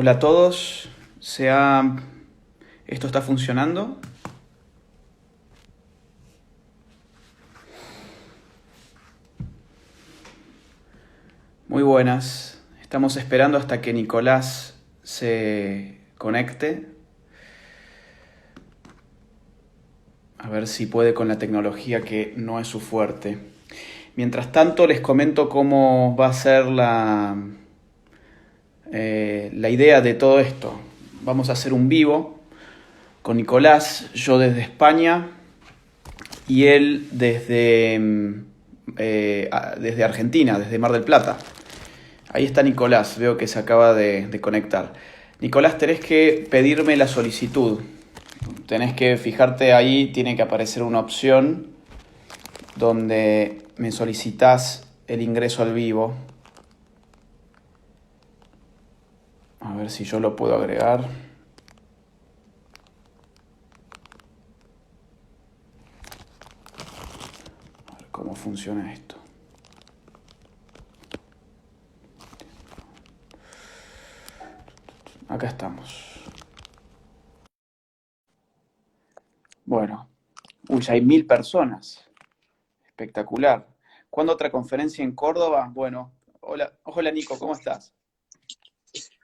Hola a todos, ¿esto está funcionando? Muy buenas, estamos esperando hasta que Nicolás se conecte, a ver si puede con la tecnología que no es su fuerte. Mientras tanto les comento cómo va a ser la idea de todo esto. Vamos a hacer un vivo con Nicolás, yo desde España y él desde Argentina, desde Mar del Plata. Ahí está Nicolás, veo que se acaba de conectar. Nicolás, tenés que pedirme la solicitud. Tenés que fijarte ahí, tiene que aparecer una opción donde me solicitas el ingreso al vivo. A ver si yo lo puedo agregar. A ver cómo funciona esto. Acá estamos. Bueno, uy, ya hay 1000 personas. Espectacular. ¿Cuándo otra conferencia en Córdoba? Bueno, hola Nico, ¿cómo estás?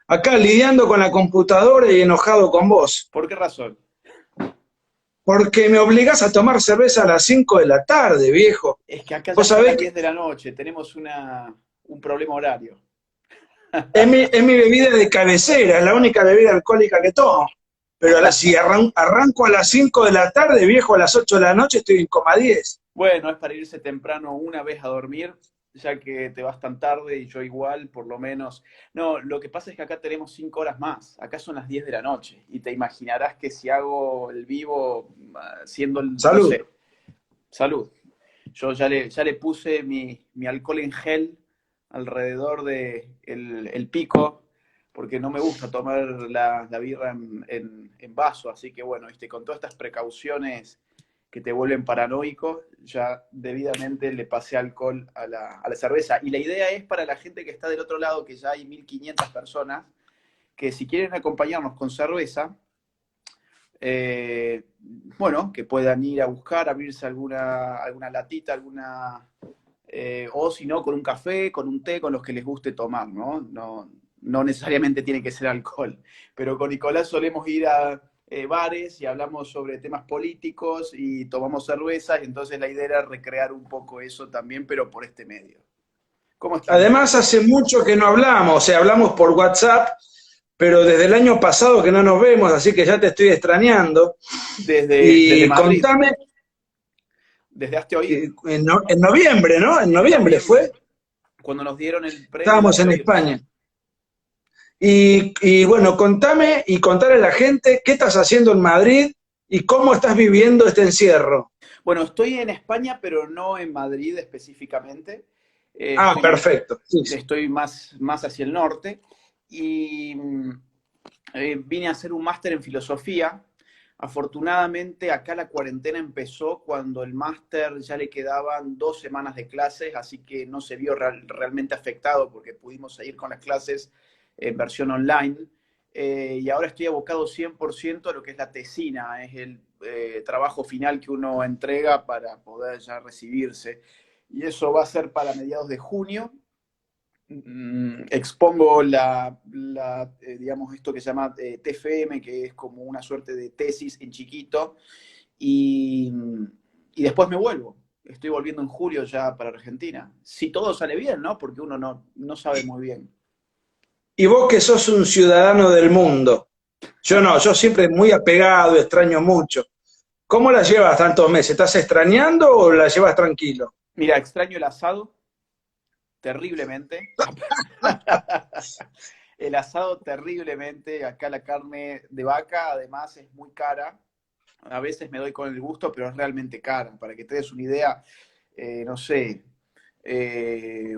Acá lidiando con la computadora y enojado con vos, ¿Por qué razón? porque me obligás a tomar cerveza a las 5 de la tarde, viejo. Es que acá ya Vos son sabés las que 10 de la noche, tenemos un problema horario. es mi bebida de cabecera, es la única bebida alcohólica que tomo. Pero si arranco a las 5 de la tarde, viejo, a las 8 de la noche estoy en coma 10. Bueno, es para irse temprano una vez a dormir, ya que te vas tan tarde y yo igual, por lo menos. No, lo que pasa es que acá tenemos 5 horas más, acá son las 10 de la noche, y te imaginarás que si hago el vivo, siendo no Salud. sé, salud. Yo ya le puse mi alcohol en gel alrededor de el pico, porque no me gusta tomar la birra en vaso, así que bueno, con todas estas precauciones que te vuelven paranoico, ya debidamente le pasé alcohol a la cerveza. Y la idea es para la gente que está del otro lado, que ya hay 1500 personas, que si quieren acompañarnos con cerveza, bueno, que puedan ir a buscar, abrirse alguna latita, o si no, con un café, con un té, con los que les guste tomar, ¿no? No necesariamente tiene que ser alcohol, pero con Nicolás solemos ir a bares y hablamos sobre temas políticos y tomamos cervezas, y entonces la idea era recrear un poco eso también, pero por este medio. ¿Cómo estás, Nico? Además, hace mucho que no hablamos, o sea, hablamos por WhatsApp, pero desde el año pasado que no nos vemos, así que ya te estoy extrañando. Desde Y Madrid, contame, desde Hazte Oír, en noviembre, ¿no? En en noviembre fue, noviembre, cuando nos dieron el premio de estábamos Hazte en Oír. España. Y bueno, contame y contale a la gente qué estás haciendo en Madrid y cómo estás viviendo este encierro. Bueno, estoy en España, pero no en Madrid específicamente. Ah, perfecto. Sí, sí. Estoy más hacia el norte y vine a hacer un máster en filosofía. Afortunadamente, acá la cuarentena empezó cuando el máster ya le quedaban 2 semanas de clases, así que no se vio realmente afectado porque pudimos seguir con las clases en versión online. Y ahora estoy abocado 100% a lo que es la tesina, es el trabajo final que uno entrega para poder ya recibirse. Y eso va a ser para mediados de junio. Expongo digamos, esto que se llama TFM, que es como una suerte de tesis en chiquito, y, y después me vuelvo. Estoy volviendo en julio ya para Argentina. Si todo sale bien, ¿no? Porque uno no sabe muy bien. Y vos que sos un ciudadano del mundo, yo no, yo siempre muy apegado, extraño mucho. ¿Cómo la llevas tantos meses? ¿Estás extrañando o la llevas tranquilo? Mira, extraño el asado terriblemente. El asado terriblemente. Acá la carne de vaca además es muy cara. A veces me doy con el gusto, pero es realmente cara. Para que te des una idea, no sé,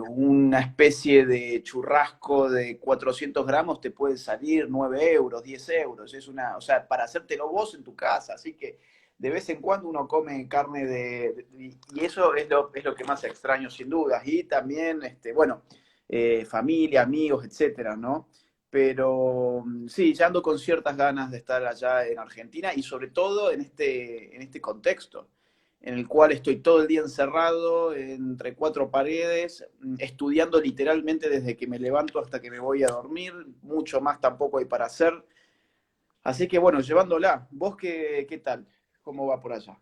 una especie de churrasco de 400 gramos te puede salir 9 euros, 10 euros. O sea, para hacértelo vos en tu casa. Así que de vez en cuando uno come carne y eso es lo que más extraño sin dudas. Y también, bueno, familia, amigos, etcétera, ¿no? Pero sí, ya ando con ciertas ganas de estar allá en Argentina y sobre todo en este contexto en el cual estoy todo el día encerrado entre cuatro paredes, estudiando literalmente desde que me levanto hasta que me voy a dormir, mucho más tampoco hay para hacer. Así que bueno, llevándola. ¿Vos qué tal? ¿Cómo va por allá?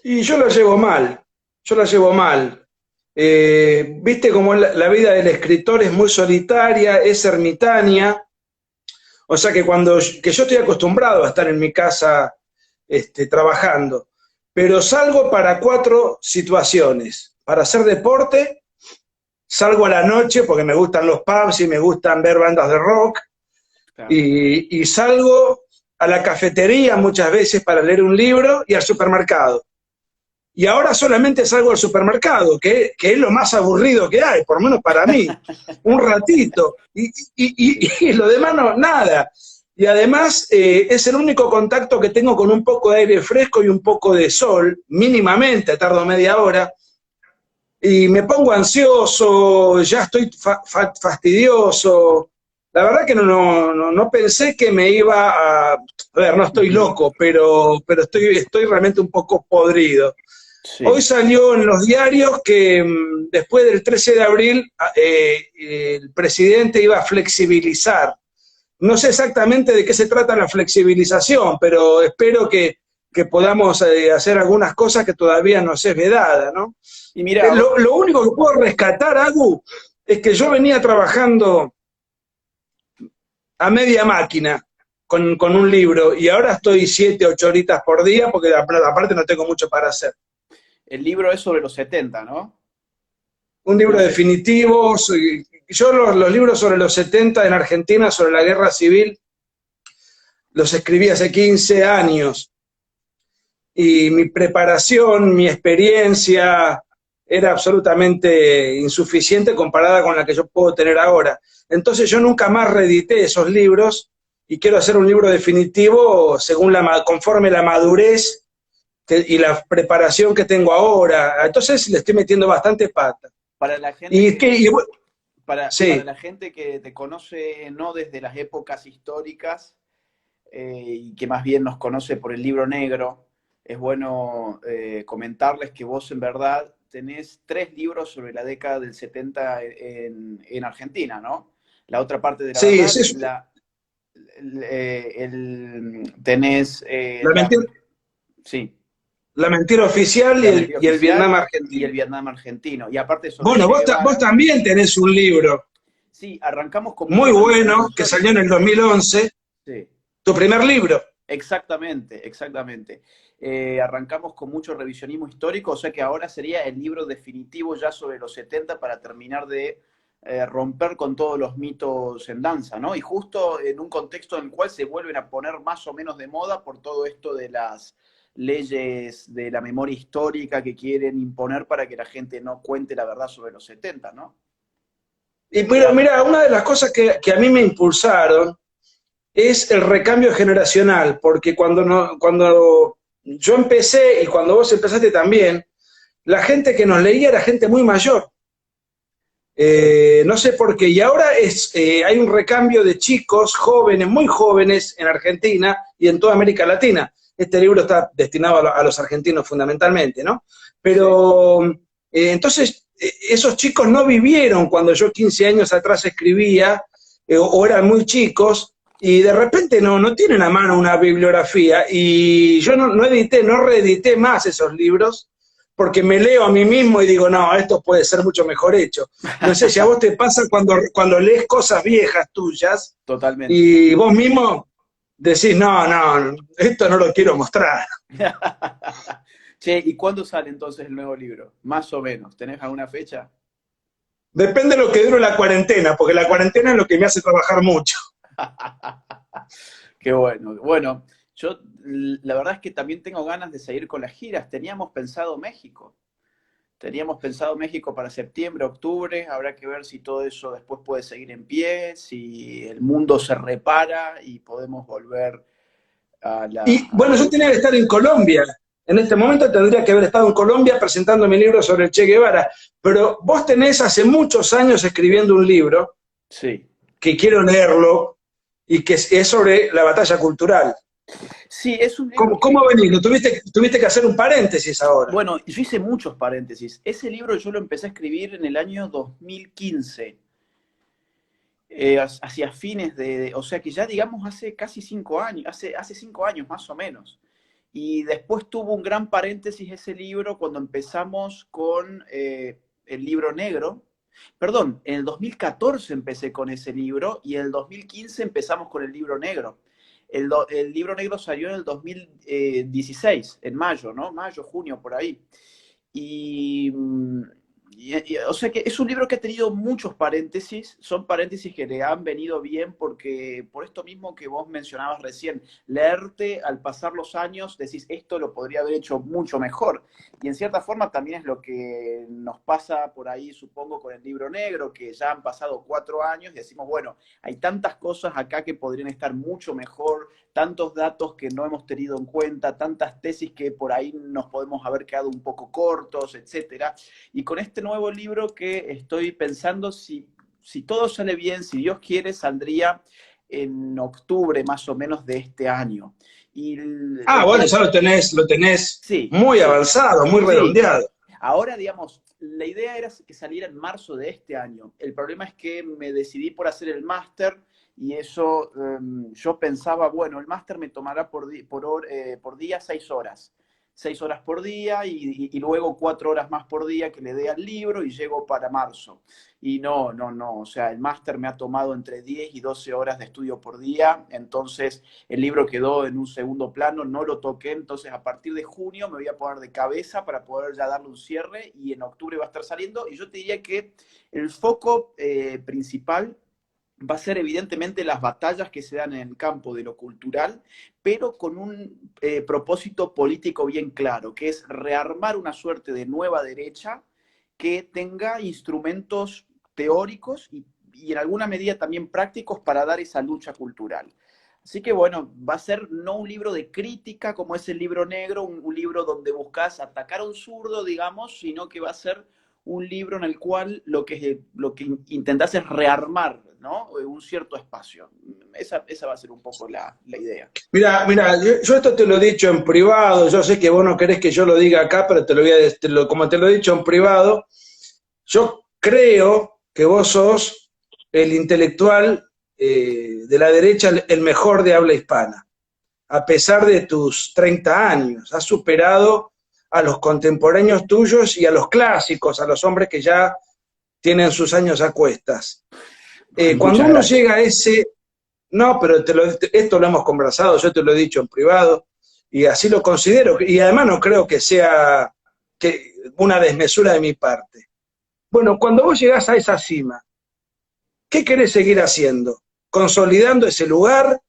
Y yo la llevo mal, yo la llevo mal. Viste como la vida del escritor es muy solitaria, es ermitaña, o sea que que yo estoy acostumbrado a estar en mi casa trabajando, pero salgo para cuatro situaciones, para hacer deporte, salgo a la noche porque me gustan los pubs y me gustan ver bandas de rock, Claro. y salgo a la cafetería muchas veces para leer un libro y al supermercado. Y ahora solamente salgo al supermercado, que es lo más aburrido que hay, por lo menos para mí, un ratito, y lo demás no, nada. Y además es el único contacto que tengo con un poco de aire fresco y un poco de sol, mínimamente, tardo media hora, y me pongo ansioso, ya estoy fastidioso. La verdad que no pensé que me iba a ver, no estoy Ujú. loco, pero estoy realmente un poco podrido. Hoy Sí. salió en los diarios que después del 13 de abril el presidente iba a flexibilizar. No sé exactamente de qué se trata la flexibilización, pero espero que podamos hacer algunas cosas que todavía nos es vedada, ¿no? Y mira, Lo único que puedo rescatar, Agu, es que yo venía trabajando a media máquina con un libro y ahora estoy 7, 8 horitas por día porque aparte no tengo mucho para hacer. el libro es sobre los 70, ¿no? Un No libro sé. definitivo. Yo los libros sobre los 70 en Argentina, sobre la guerra civil, los escribí hace 15 años. Y mi preparación, mi experiencia era absolutamente insuficiente comparada con la que yo puedo tener ahora. Entonces yo nunca más reedité esos libros y quiero hacer un libro definitivo según conforme la madurez y la preparación que tengo ahora. Entonces le estoy metiendo bastante pata. Para la gente Y, que, que, y para sí, la gente que te conoce no desde las épocas históricas y que más bien nos conoce por el libro negro, es bueno comentarles que vos en verdad tenés tres libros sobre la década del 70 en Argentina, ¿no? La otra parte de la sí, verdad, tenés la mentira, sí, la mentira oficial la mentira y el Vietnam oficial y el argentino. Vietnam argentino. Y aparte sobre el Bueno, Che vos Guevara, también tenés un libro sí, arrancamos con muy mucho revisionismo bueno que salió en histórico. el 2011, Sí. tu primer libro. Exactamente, exactamente. Arrancamos con mucho revisionismo histórico, o sea que ahora sería el libro definitivo ya sobre los 70 para terminar de romper con todos los mitos en danza, ¿no? Y justo en un contexto en el cual se vuelven a poner más o menos de moda por todo esto de las leyes de la memoria histórica que quieren imponer para que la gente no cuente la verdad sobre los 70, ¿no? Y mira, una de las cosas que a mí me impulsaron es el recambio generacional, porque cuando yo empecé y cuando vos empezaste también, la gente que nos leía era gente muy mayor. No sé por qué. Y ahora hay un recambio de chicos jóvenes, muy jóvenes en Argentina y en toda América Latina. Este libro está destinado a los argentinos fundamentalmente, ¿no? Sí. Pero entonces, esos chicos no vivieron cuando yo 15 años atrás escribía, o eran muy chicos, y de repente no tienen a mano una bibliografía. Y yo no edité, no reedité más esos libros, porque me leo a mí mismo y digo, no, esto puede ser mucho mejor hecho. No sé si a vos te pasa cuando lees cosas viejas tuyas Totalmente. y vos mismo decís, no, esto no lo quiero mostrar. Che, ¿y cuándo sale entonces el nuevo libro? Más o menos. ¿Tenés alguna fecha? Depende de lo que dure la cuarentena, porque la cuarentena es lo que me hace trabajar mucho. Qué bueno. Bueno, yo la verdad es que también tengo ganas de seguir con las giras. Teníamos pensado México para septiembre, octubre. Habrá que ver si todo eso después puede seguir en pie, si el mundo se repara y podemos volver Y a bueno, yo tenía los... que estar en Colombia. En este momento tendría que haber estado en Colombia presentando mi libro sobre el Che Guevara. Pero vos tenés hace muchos años escribiendo un libro Sí. que quiero leerlo y que es sobre la batalla cultural. Sí, es un libro ¿Cómo que, venís? Tuviste que hacer un paréntesis ahora. bueno, yo hice muchos paréntesis. Ese libro yo lo empecé a escribir en el año 2015, hacia fines o sea que ya digamos hace casi 5 años, hace 5 años más o menos. Y después tuvo un gran paréntesis ese libro cuando empezamos con el libro negro. Perdón, en el 2014 empecé con ese libro y en el 2015 empezamos con el libro negro. El libro negro salió en el 2016, en mayo, ¿no? Mayo, junio, por ahí. Y, o sea que es un libro que ha tenido muchos paréntesis, son paréntesis que le han venido bien porque por esto mismo que vos mencionabas recién, leerte al pasar los años decís esto lo podría haber hecho mucho mejor. Y en cierta forma también es lo que nos pasa por ahí, supongo, con el libro negro, que ya han pasado 4 años y decimos, bueno, hay tantas cosas acá que podrían estar mucho mejor, tantos datos que no hemos tenido en cuenta, tantas tesis que por ahí nos podemos haber quedado un poco cortos, etcétera. Y con este nuevo libro que estoy pensando, si todo sale bien, si Dios quiere, saldría en octubre más o menos de este año. Y Ah, bueno, ya lo tenés sí, muy sí, avanzado, muy sí. redondeado. Ahora, digamos, la idea era que saliera en marzo de este año. El problema es que me decidí por hacer el máster y eso yo pensaba, bueno, el máster me tomará por día 6 horas. 6 horas por día y luego 4 horas más por día que le dé al libro y llego para marzo. Y no, no, no, o sea, el máster me ha tomado entre 10 y 12 horas de estudio por día, entonces el libro quedó en un segundo plano, no lo toqué, entonces a partir de junio me voy a poner de cabeza para poder ya darle un cierre y en octubre va a estar saliendo. Y yo te diría que el foco principal va a ser evidentemente las batallas que se dan en el campo de lo cultural, pero con un propósito político bien claro, que es rearmar una suerte de nueva derecha que tenga instrumentos teóricos y en alguna medida también prácticos para dar esa lucha cultural. Así que bueno, va a ser no un libro de crítica como es el libro negro, un libro donde buscas atacar a un zurdo, digamos, sino que va a ser un libro en el cual lo que intentás es rearmar, ¿no? Un cierto espacio. Esa va a ser un poco la idea. Mira, yo esto te lo he dicho en privado, yo sé que vos no querés que yo lo diga acá, pero te lo voy a, como te lo he dicho en privado, yo creo que vos sos el intelectual de la derecha, el mejor de habla hispana. A pesar de tus 30 años, has superado a los contemporáneos tuyos y a los clásicos, a los hombres que ya tienen sus años a cuestas. Cuando Muchas uno gracias. llega a ese, no, pero esto lo hemos conversado, yo te lo he dicho en privado, y así lo considero, y además no creo que sea una desmesura de mi parte. Bueno, cuando vos llegás a esa cima, ¿qué querés seguir haciendo? ¿Consolidando ese lugar?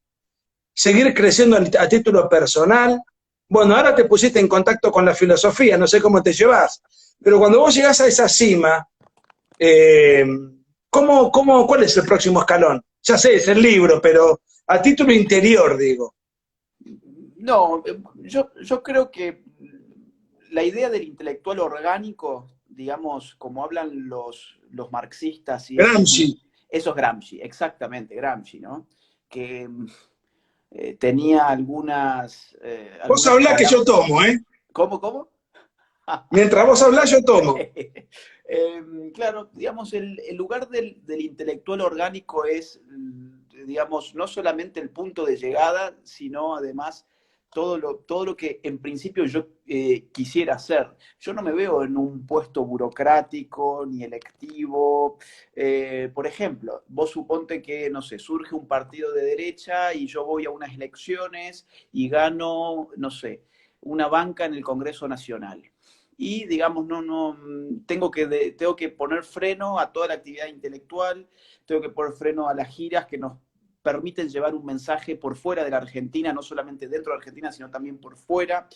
¿Seguir creciendo a título personal? Bueno, ahora te pusiste en contacto con la filosofía, no sé cómo te llevas, pero cuando vos llegás a esa cima, eh, cuál es el próximo escalón? Ya sé, es el libro, pero a título interior, digo. No, yo creo que la idea del intelectual orgánico, digamos, como hablan los marxistas, y Gramsci. eso es Gramsci, exactamente, Gramsci, ¿no? Que tenía Vos algunas hablás que yo palabras. tomo, ¿eh? ¿Cómo, cómo? Mientras vos hablás, yo tomo. Claro, digamos, el lugar del intelectual orgánico es, digamos, no solamente el punto de llegada, sino además todo lo que en principio yo quisiera hacer. Yo no me veo en un puesto burocrático ni electivo. Por ejemplo, vos suponte que, no sé, surge un partido de derecha y yo voy a unas elecciones y gano, no sé, una banca en el Congreso Nacional y digamos, no, tengo que poner freno a toda la actividad intelectual, tengo que poner freno a las giras que nos permiten llevar un mensaje por fuera de la Argentina, no solamente dentro de la Argentina, sino también por fuera.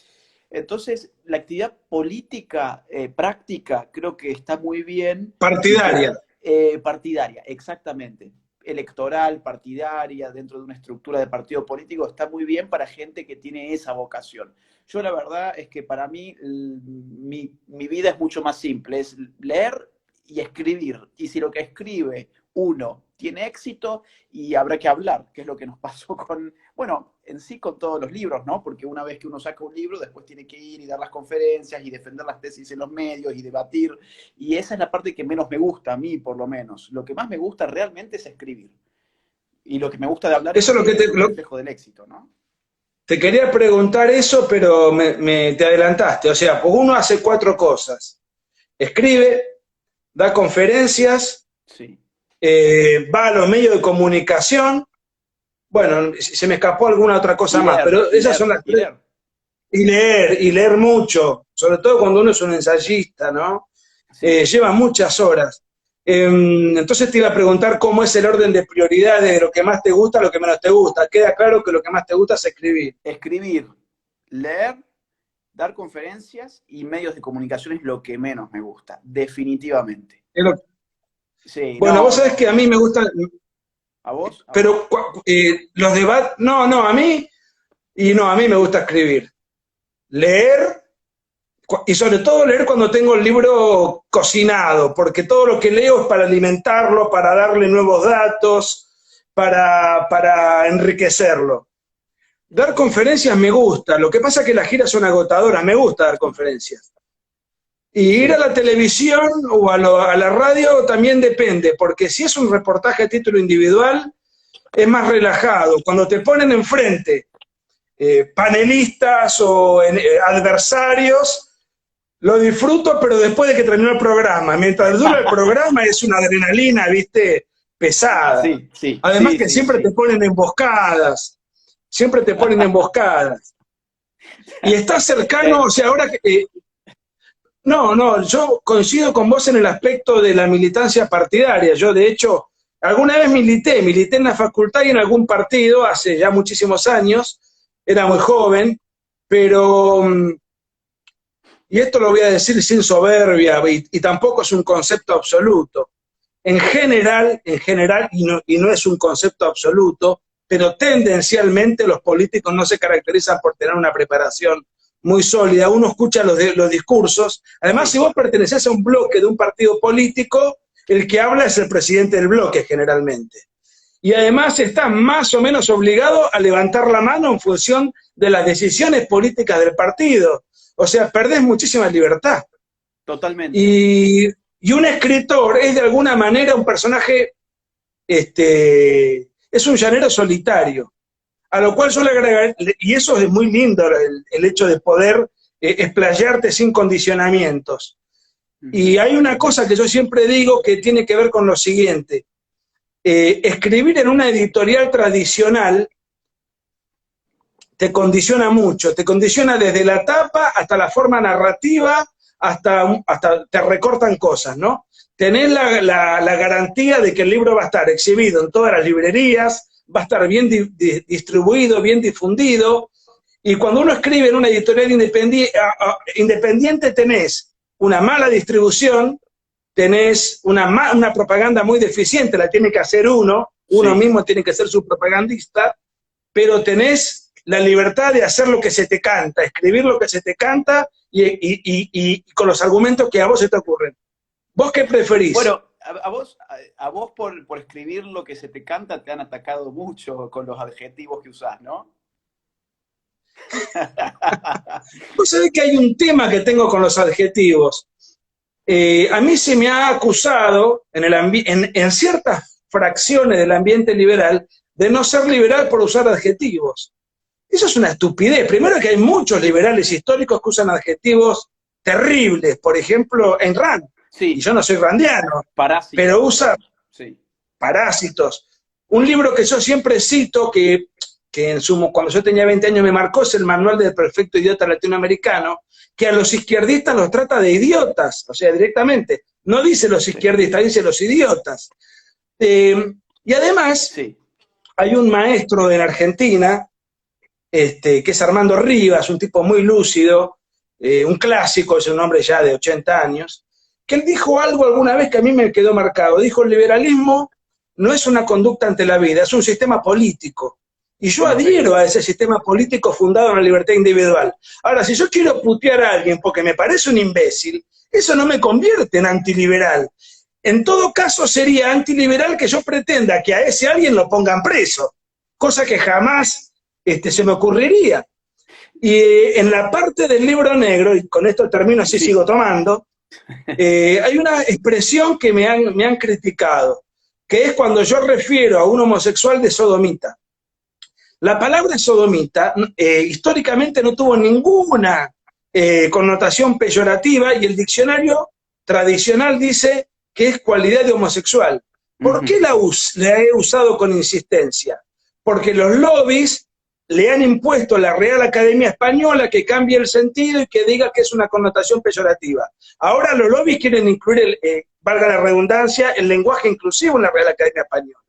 Entonces, la actividad política práctica creo que está muy bien. Partidaria. Partidaria, exactamente. Electoral, partidaria, dentro de una estructura de partido político, está muy bien para gente que tiene esa vocación. Yo la verdad es que para mí mi vida es mucho más simple, es leer y escribir. Y si lo que escribe uno tiene éxito y habrá que hablar, que es lo que nos pasó con, bueno, en sí con todos los libros, ¿no? Porque una vez que uno saca un libro, después tiene que ir y dar las conferencias y defender las tesis en los medios y debatir, y esa es la parte que menos me gusta, a mí por lo menos. Lo que más me gusta realmente es escribir. Y lo que me gusta de hablar es Eso es lo que que es un reflejo del éxito, ¿no? te quería preguntar eso, pero te adelantaste. O sea, pues uno hace 4 cosas. Escribe, da conferencias, Sí. Va a los medios de comunicación. Bueno, se me escapó alguna otra cosa más, pero esas son las 3. Y leer mucho, sobre todo cuando uno es un ensayista, ¿no? Sí. Lleva muchas horas. Entonces te iba a preguntar cómo es el orden de prioridades de lo que más te gusta a lo que menos te gusta. Queda claro que lo que más te gusta es escribir. Escribir, leer, dar conferencias y medios de comunicación es lo que menos me gusta, definitivamente. Es lo- Sí, Bueno, vos no, sabés que a no. mí me gusta, ¿A vos? ¿A vos? pero los debates, no, a mí me gusta escribir. Leer, y sobre todo leer cuando tengo el libro cocinado, porque todo lo que leo es para alimentarlo, para darle nuevos datos, para enriquecerlo. Dar conferencias me gusta, lo que pasa es que las giras son agotadoras, me gusta dar Sí, conferencias. Y ir a sí, la televisión o a la radio también depende, porque si es un reportaje a título individual, es más relajado. Cuando te ponen enfrente panelistas o adversarios, lo disfruto, pero después de que terminó el programa. Mientras dura el programa es una adrenalina, ¿viste? Pesada. sí, sí, Además sí, que sí, siempre te sí. ponen emboscadas, siempre te ponen emboscadas. Y estás cercano, o sea, ahora que... no, yo coincido con vos en el aspecto de la militancia partidaria. Yo, de hecho, alguna vez milité en la facultad y en algún partido, hace ya muchísimos años, era muy joven, pero y esto lo voy a decir sin soberbia, y tampoco es un concepto absoluto. Y no es un concepto absoluto, pero tendencialmente los políticos no se caracterizan por tener una preparación muy sólida. Uno escucha los discursos. Además, si Sí, vos pertenecés a un bloque de un partido político, el que habla es el presidente del bloque generalmente. Y además está más o menos obligado a levantar la mano en función de las decisiones políticas del partido. O sea, perdés muchísima libertad. totalmente. Y un escritor es de alguna manera un personaje, es un llanero solitario, a lo cual yo le agregaría, y eso es muy lindo, el hecho de poder explayarte sin condicionamientos. Y hay una cosa que yo siempre digo que tiene que ver con lo siguiente. Escribir en una editorial tradicional te condiciona mucho, te condiciona desde la tapa hasta la forma narrativa, hasta te recortan cosas, ¿no? Tenés la garantía de que el libro va a estar exhibido en todas las librerías, va a estar bien distribuido, bien difundido, y cuando uno escribe en una editorial independiente tenés una mala distribución, tenés una propaganda muy deficiente, la tiene que hacer uno Sí, mismo tiene que ser su propagandista, pero tenés la libertad de hacer lo que se te canta, escribir lo que se te canta y con los argumentos que a vos se te ocurren. ¿Vos qué preferís? bueno, a vos por escribir lo que se te canta te han atacado mucho con los adjetivos que usás, ¿no? Vos sabés que hay un tema que tengo con los adjetivos. A mí se me ha acusado en ciertas fracciones del ambiente liberal de no ser liberal por usar adjetivos. Eso es una estupidez. Primero que hay muchos liberales históricos que usan adjetivos terribles, por ejemplo, en Rand, y Sí, yo no soy randiano, pero parásitos. usa Sí, parásitos. Un libro que yo siempre cito, cuando yo tenía 20 años me marcó, es el Manual del Perfecto Idiota Latinoamericano, que a los izquierdistas los trata de idiotas, o sea, directamente. No dice los sí, izquierdistas, dice los idiotas. Y además, sí, hay un maestro en Argentina, que es Armando Rivas, un tipo muy lúcido, un clásico, es un hombre ya de 80 años, que él dijo algo alguna vez que a mí me quedó marcado. Dijo, el liberalismo no es una conducta ante la vida, es un sistema político. Y yo adhiero correcto. a ese sistema político fundado en la libertad individual. Ahora, si yo quiero putear a alguien porque me parece un imbécil, eso no me convierte en antiliberal. En todo caso, sería antiliberal que yo pretenda que a ese alguien lo pongan preso, cosa que jamás se me ocurriría. Y en la parte del libro negro, y con esto termino, así Sí. sigo tomando, hay una expresión que me han criticado, que es cuando yo refiero a un homosexual de sodomita. La palabra sodomita históricamente no tuvo ninguna connotación peyorativa y el diccionario tradicional dice que es cualidad de homosexual. ¿Por qué la he usado con insistencia? Porque los lobbies le han impuesto a la Real Academia Española que cambie el sentido y que diga que es una connotación peyorativa. Ahora los lobbies quieren incluir, valga la redundancia, el lenguaje inclusivo en la Real Academia Española.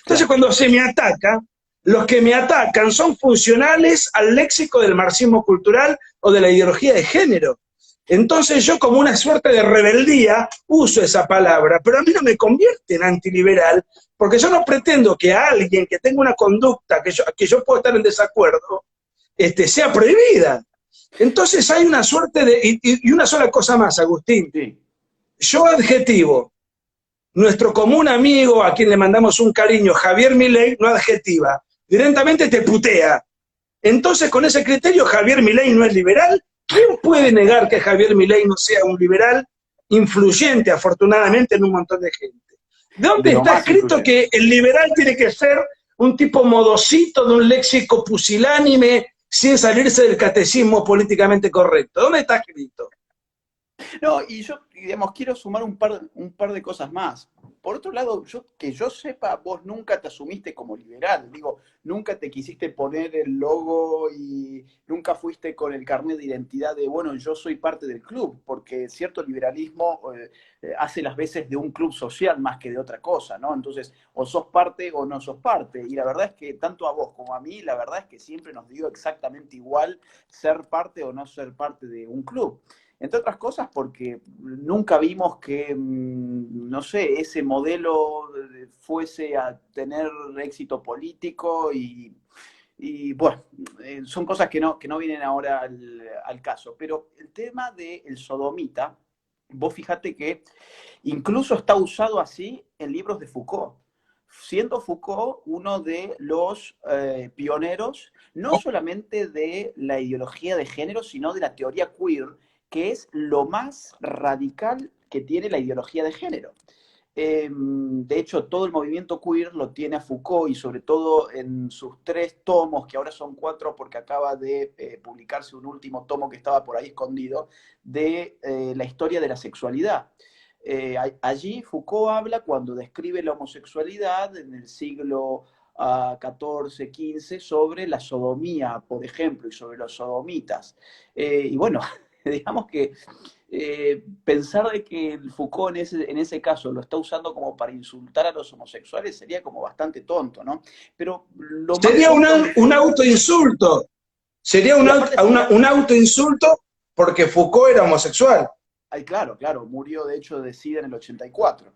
Entonces, cuando se me ataca, los que me atacan son funcionales al léxico del marxismo cultural o de la ideología de género. Entonces yo, como una suerte de rebeldía, uso esa palabra, pero a mí no me convierte en antiliberal, porque yo no pretendo que a alguien que tenga una conducta que yo puedo estar en desacuerdo, sea prohibida. Entonces hay una suerte de... Y una sola cosa más, Agustín. Sí. Yo adjetivo nuestro común amigo, a quien le mandamos un cariño, Javier Milei, no adjetiva, directamente te putea. Entonces, con ese criterio, Javier Milei no es liberal. ¿Quién puede negar que Javier Milei no sea un liberal influyente, afortunadamente, en un montón de gente? ¿De dónde está escrito que el liberal tiene que ser un tipo modosito, de un léxico pusilánime, sin salirse del catecismo políticamente correcto? ¿Dónde está escrito? No, y yo, digamos, quiero sumar un par de cosas más. Por otro lado, que yo sepa, vos nunca te asumiste como liberal. Digo, nunca te quisiste poner el logo y nunca fuiste con el carnet de identidad de, bueno, yo soy parte del club, porque cierto liberalismo hace las veces de un club social más que de otra cosa, ¿no? Entonces, o sos parte o no sos parte. Y la verdad es que tanto a vos como a mí, la verdad es que siempre nos dio exactamente igual ser parte o no ser parte de un club. Entre otras cosas porque nunca vimos que, no sé, ese modelo fuese a tener éxito político y bueno, son cosas que no vienen ahora al caso. Pero el tema del sodomita, vos fíjate que incluso está usado así en libros de Foucault, siendo Foucault uno de los pioneros, no solamente de la ideología de género, sino de la teoría queer, que es lo más radical que tiene la ideología de género. De hecho, todo el movimiento queer lo tiene a Foucault y sobre todo en sus 3 tomos, que ahora son 4 porque acaba de publicarse un último tomo que estaba por ahí escondido, de la historia de la sexualidad. Allí Foucault habla cuando describe la homosexualidad en el siglo XIV, XV, sobre la sodomía, por ejemplo, y sobre los sodomitas. Y bueno, digamos que pensar de que el Foucault en ese caso lo está usando como para insultar a los homosexuales sería como bastante tonto, ¿no? Pero lo más Sería tonto de un todo... autoinsulto. Sería Y aparte sería... un autoinsulto porque Foucault era homosexual. Ay, claro, claro, murió de hecho de SIDA en el 84.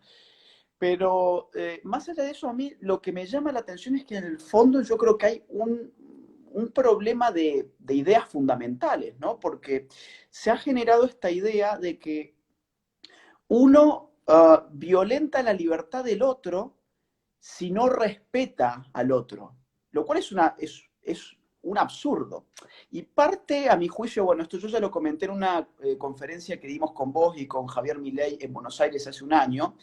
Pero más allá de eso, a mí lo que me llama la atención es que en el fondo yo creo que hay un problema de ideas fundamentales, ¿no? Porque se ha generado esta idea de que uno violenta la libertad del otro si no respeta al otro, lo cual es un absurdo. Y parte, a mi juicio, bueno, esto yo ya lo comenté en una conferencia que dimos con vos y con Javier Milei en Buenos Aires hace un año,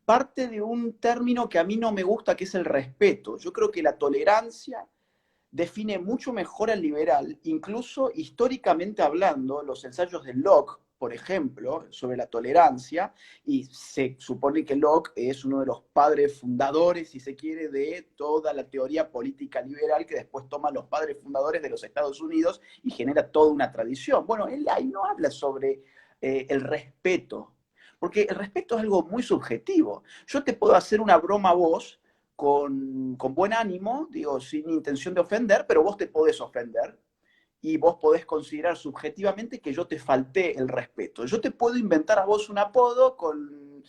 parte de un término que a mí no me gusta, que es el respeto. Yo creo que la tolerancia define mucho mejor al liberal, incluso históricamente hablando, los ensayos de Locke, por ejemplo, sobre la tolerancia, y se supone que Locke es uno de los padres fundadores, si se quiere, de toda la teoría política liberal que después toman los padres fundadores de los Estados Unidos y genera toda una tradición. Bueno, él ahí no habla sobre el respeto, porque el respeto es algo muy subjetivo. Yo te puedo hacer una broma a vos con buen ánimo, digo, sin intención de ofender, pero vos te podés ofender y vos podés considerar subjetivamente que yo te falté el respeto. Yo te puedo inventar a vos un apodo con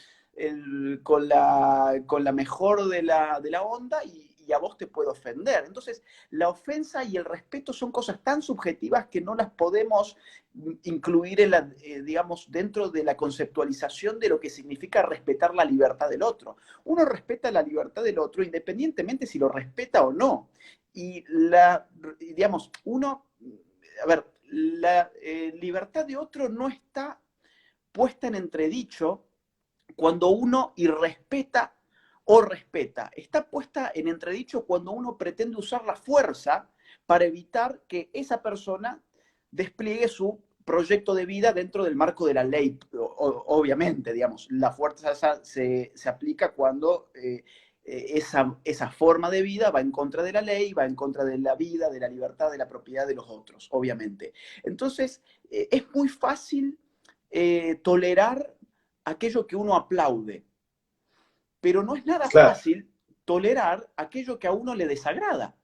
la mejor de la onda y y a vos te puede ofender. Entonces, la ofensa y el respeto son cosas tan subjetivas que no las podemos incluir en la, digamos, dentro de la conceptualización de lo que significa respetar la libertad del otro. Uno respeta la libertad del otro independientemente si lo respeta o no. Y digamos, a ver, la libertad de otro no está puesta en entredicho cuando uno irrespeta o respeta. Está puesta en entredicho cuando uno pretende usar la fuerza para evitar que esa persona despliegue su proyecto de vida dentro del marco de la ley. Obviamente, digamos, la fuerza se aplica cuando esa forma de vida va en contra de la ley, va en contra de la vida, de la libertad, de la propiedad de los otros, obviamente. Entonces, es muy fácil tolerar aquello que uno aplaude, pero no es nada Claro. fácil tolerar aquello que a uno le desagrada,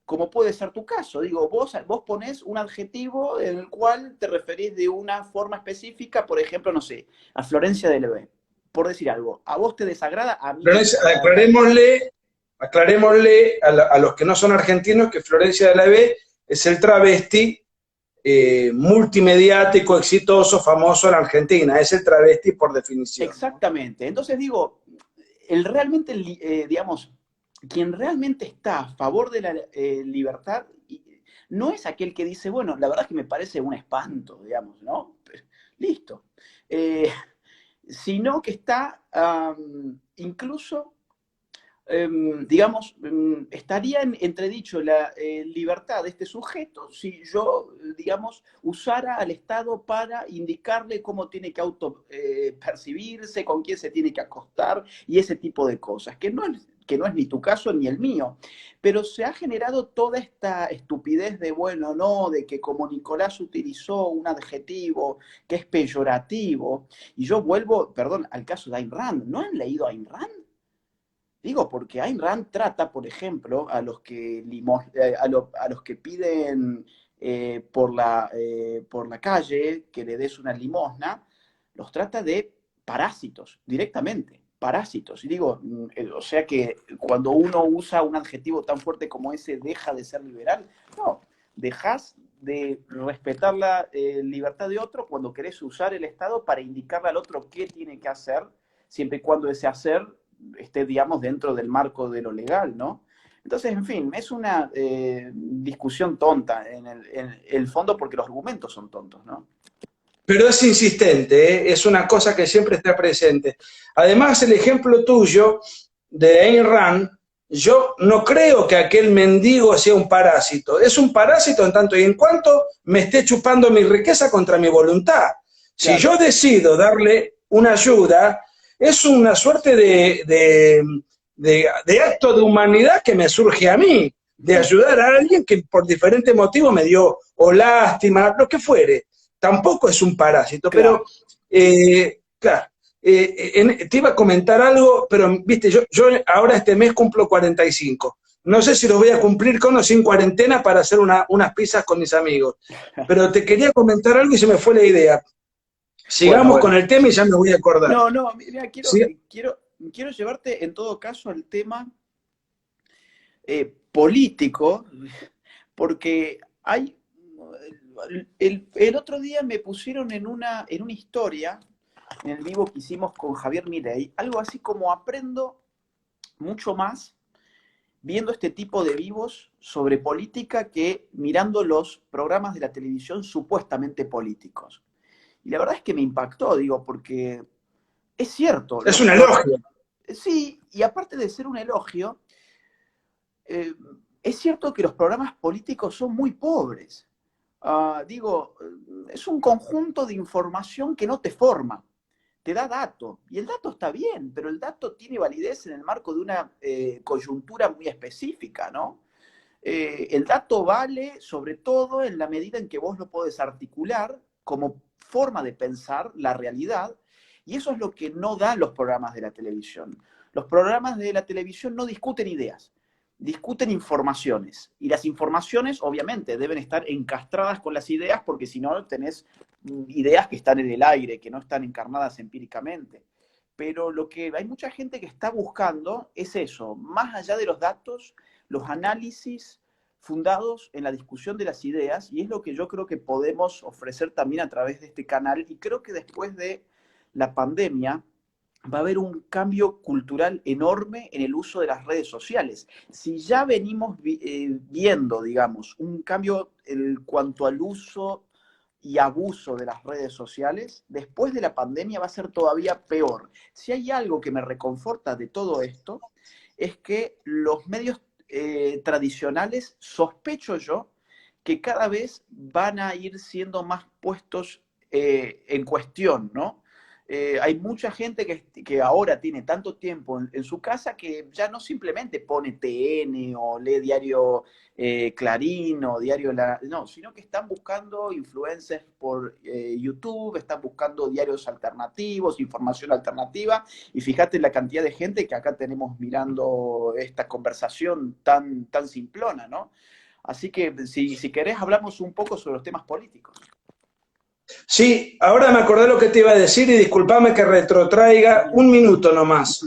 como puede ser tu caso. Digo, vos ponés un adjetivo en el cual te referís de una forma específica, por ejemplo, no sé, a Florencia de Levé, por decir algo. ¿A vos te desagrada? A mí me Florencia, desagrada también. aclarémosle a los que no son argentinos que Florencia de la B es el travesti multimediático, exitoso, famoso en Argentina. Es el travesti por definición, ¿no? Exactamente. Entonces digo, digamos, quien realmente está a favor de la libertad no es aquel que dice, bueno, la verdad es que me parece un espanto, digamos, ¿no? Listo. Eh, Sino que está incluso, digamos, estaría en entredicho la libertad de este sujeto si yo, digamos, usara al Estado para indicarle cómo tiene que percibirse, con quién se tiene que acostar y ese tipo de cosas, que no es ni tu caso ni el mío. Pero se ha generado toda esta estupidez de, bueno, no, de que como Nicolás utilizó un adjetivo que es peyorativo, y yo vuelvo, perdón, al caso de Ayn Rand. ¿No han leído a Ayn Rand? Digo, porque Ayn Rand trata, por ejemplo, a los que piden por la calle que le des una limosna, los trata de parásitos, directamente, parásitos. Y digo, o sea que cuando uno usa un adjetivo tan fuerte como ese, ¿deja de ser liberal? No, dejas de respetar la libertad de otro cuando querés usar el Estado para indicarle al otro qué tiene que hacer, siempre y cuando ese hacer esté, digamos, dentro del marco de lo legal, ¿no? Entonces, en fin, es una discusión tonta en el fondo porque los argumentos son tontos, ¿no? Pero es insistente, ¿eh? Es una cosa que siempre está presente. Además, el ejemplo tuyo de Ayn Rand, yo no creo que aquel mendigo sea un parásito. Es un parásito en tanto y en cuanto me esté chupando mi riqueza contra mi voluntad. Si Claro, yo decido darle una ayuda, es una suerte de acto de humanidad que me surge a mí, de sí, ayudar a alguien que por diferentes motivos me dio o lástima, lo que fuere. Tampoco es un parásito, pero claro. claro, te iba a comentar algo, pero viste, yo ahora este mes cumplo 45. No sé si lo voy a cumplir con o sin cuarentena para hacer unas pizzas con mis amigos. Pero te quería comentar algo y se me fue la idea. Bueno, Sigamos con bueno. el tema y ya me voy a acordar. No, no, mira, ¿Sí? quiero llevarte en todo caso al tema político, porque el otro día me pusieron en una historia, en el vivo que hicimos con Javier Milei, algo así como aprendo mucho más viendo este tipo de vivos sobre política que mirando los programas de la televisión supuestamente políticos. Y la verdad es que me impactó, digo, porque es cierto, Es un elogio. sí, y aparte de ser un elogio, eh, es cierto que los programas políticos son muy pobres. Digo, es un conjunto de información que no te forma, te da dato, y el dato está bien, pero el dato tiene validez en el marco de una coyuntura muy específica, ¿no? El dato vale sobre todo en la medida en que vos lo podés articular como forma de pensar la realidad, y eso es lo que no dan los programas de la televisión. Los programas de la televisión no discuten ideas, discuten informaciones, y las informaciones obviamente deben estar encastradas con las ideas porque si no tenés ideas que están en el aire, que no están encarnadas empíricamente. pero lo que hay mucha gente que está buscando es eso, más allá de los datos, los análisis fundados en la discusión de las ideas, y es lo que yo creo que podemos ofrecer también a través de este canal, y creo que después de la pandemia va a haber un cambio cultural enorme en el uso de las redes sociales. Si ya venimos viendo, digamos, un cambio en cuanto al uso y abuso de las redes sociales, después de la pandemia va a ser todavía peor. Si hay algo que me reconforta de todo esto, es que los medios tradicionales, sospecho yo, que cada vez van a ir siendo más puestos en cuestión, ¿no? Hay mucha gente que ahora tiene tanto tiempo en su casa que ya no simplemente pone TN o lee diario Clarín o diario no, sino que están buscando influencers por YouTube, están buscando diarios alternativos, información alternativa, y fíjate la cantidad de gente que acá tenemos mirando esta conversación tan simplona, ¿no? Así que si querés hablamos un poco sobre los temas políticos. Sí, ahora me acordé lo que te iba a decir y discúlpame que retrotraiga un minuto nomás.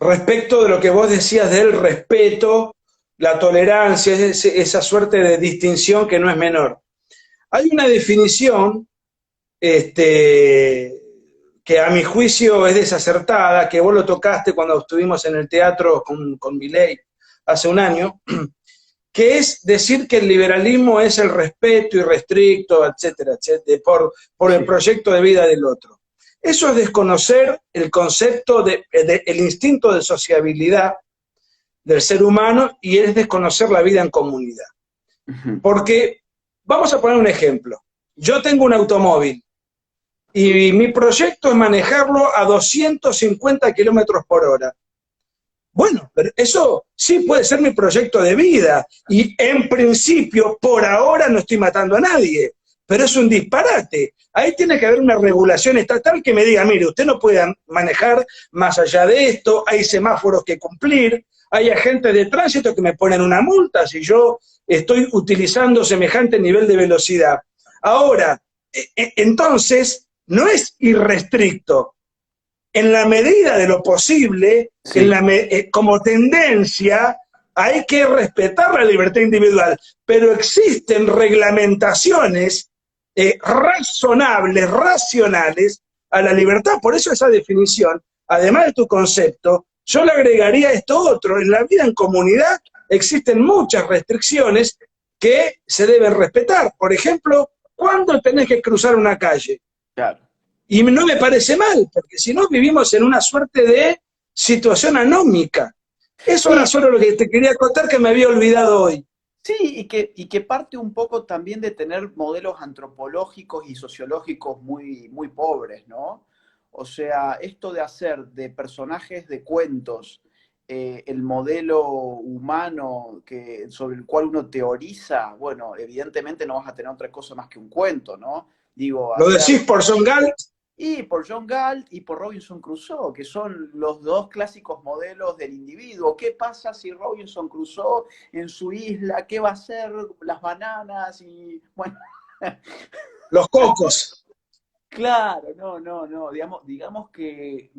Respecto de lo que vos decías del respeto, la tolerancia, esa suerte de distinción que no es menor. Hay una definición que a mi juicio es desacertada, que vos lo tocaste cuando estuvimos en el teatro con Milei hace un año, que es decir que el liberalismo es el respeto irrestricto, etcétera, etcétera, por el proyecto de vida del otro. Eso es desconocer el concepto el instinto de sociabilidad del ser humano y es desconocer la vida en comunidad. Porque, vamos a poner un ejemplo, yo tengo un automóvil y mi proyecto es manejarlo a 250 kilómetros por hora. Bueno, pero eso sí puede ser mi proyecto de vida y en principio, por ahora no estoy matando a nadie, pero es un disparate. Ahí tiene que haber una regulación estatal que me diga, mire, usted no puede manejar más allá de esto, hay semáforos que cumplir, hay agentes de tránsito que me ponen una multa si yo estoy utilizando semejante nivel de velocidad. Ahora, entonces, no es irrestricto. En la medida de lo posible, Sí. como tendencia, hay que respetar la libertad individual, pero existen reglamentaciones razonables, racionales a la libertad. Por eso esa definición, además de tu concepto, yo le agregaría esto otro. En la vida en comunidad existen muchas restricciones que se deben respetar. Por ejemplo, ¿cuándo tenés que cruzar una calle? Claro. Y no me parece mal, porque si no vivimos en una suerte de situación anómica. Eso era Sí, solo lo que te quería contar que me había olvidado hoy. sí, y que parte un poco también de tener modelos antropológicos y sociológicos muy pobres, ¿no? O sea, esto de hacer de personajes de cuentos el modelo humano sobre el cual uno teoriza, bueno, evidentemente no vas a tener otra cosa más que un cuento, ¿no? Digo, ¿Lo hacer decís por Son Galt? y por John Galt y por Robinson Crusoe, que son los dos clásicos modelos del individuo. ¿Qué pasa si Robinson Crusoe en su isla, qué va a hacer las bananas? Y bueno, Los cocos. claro, no. Digamos que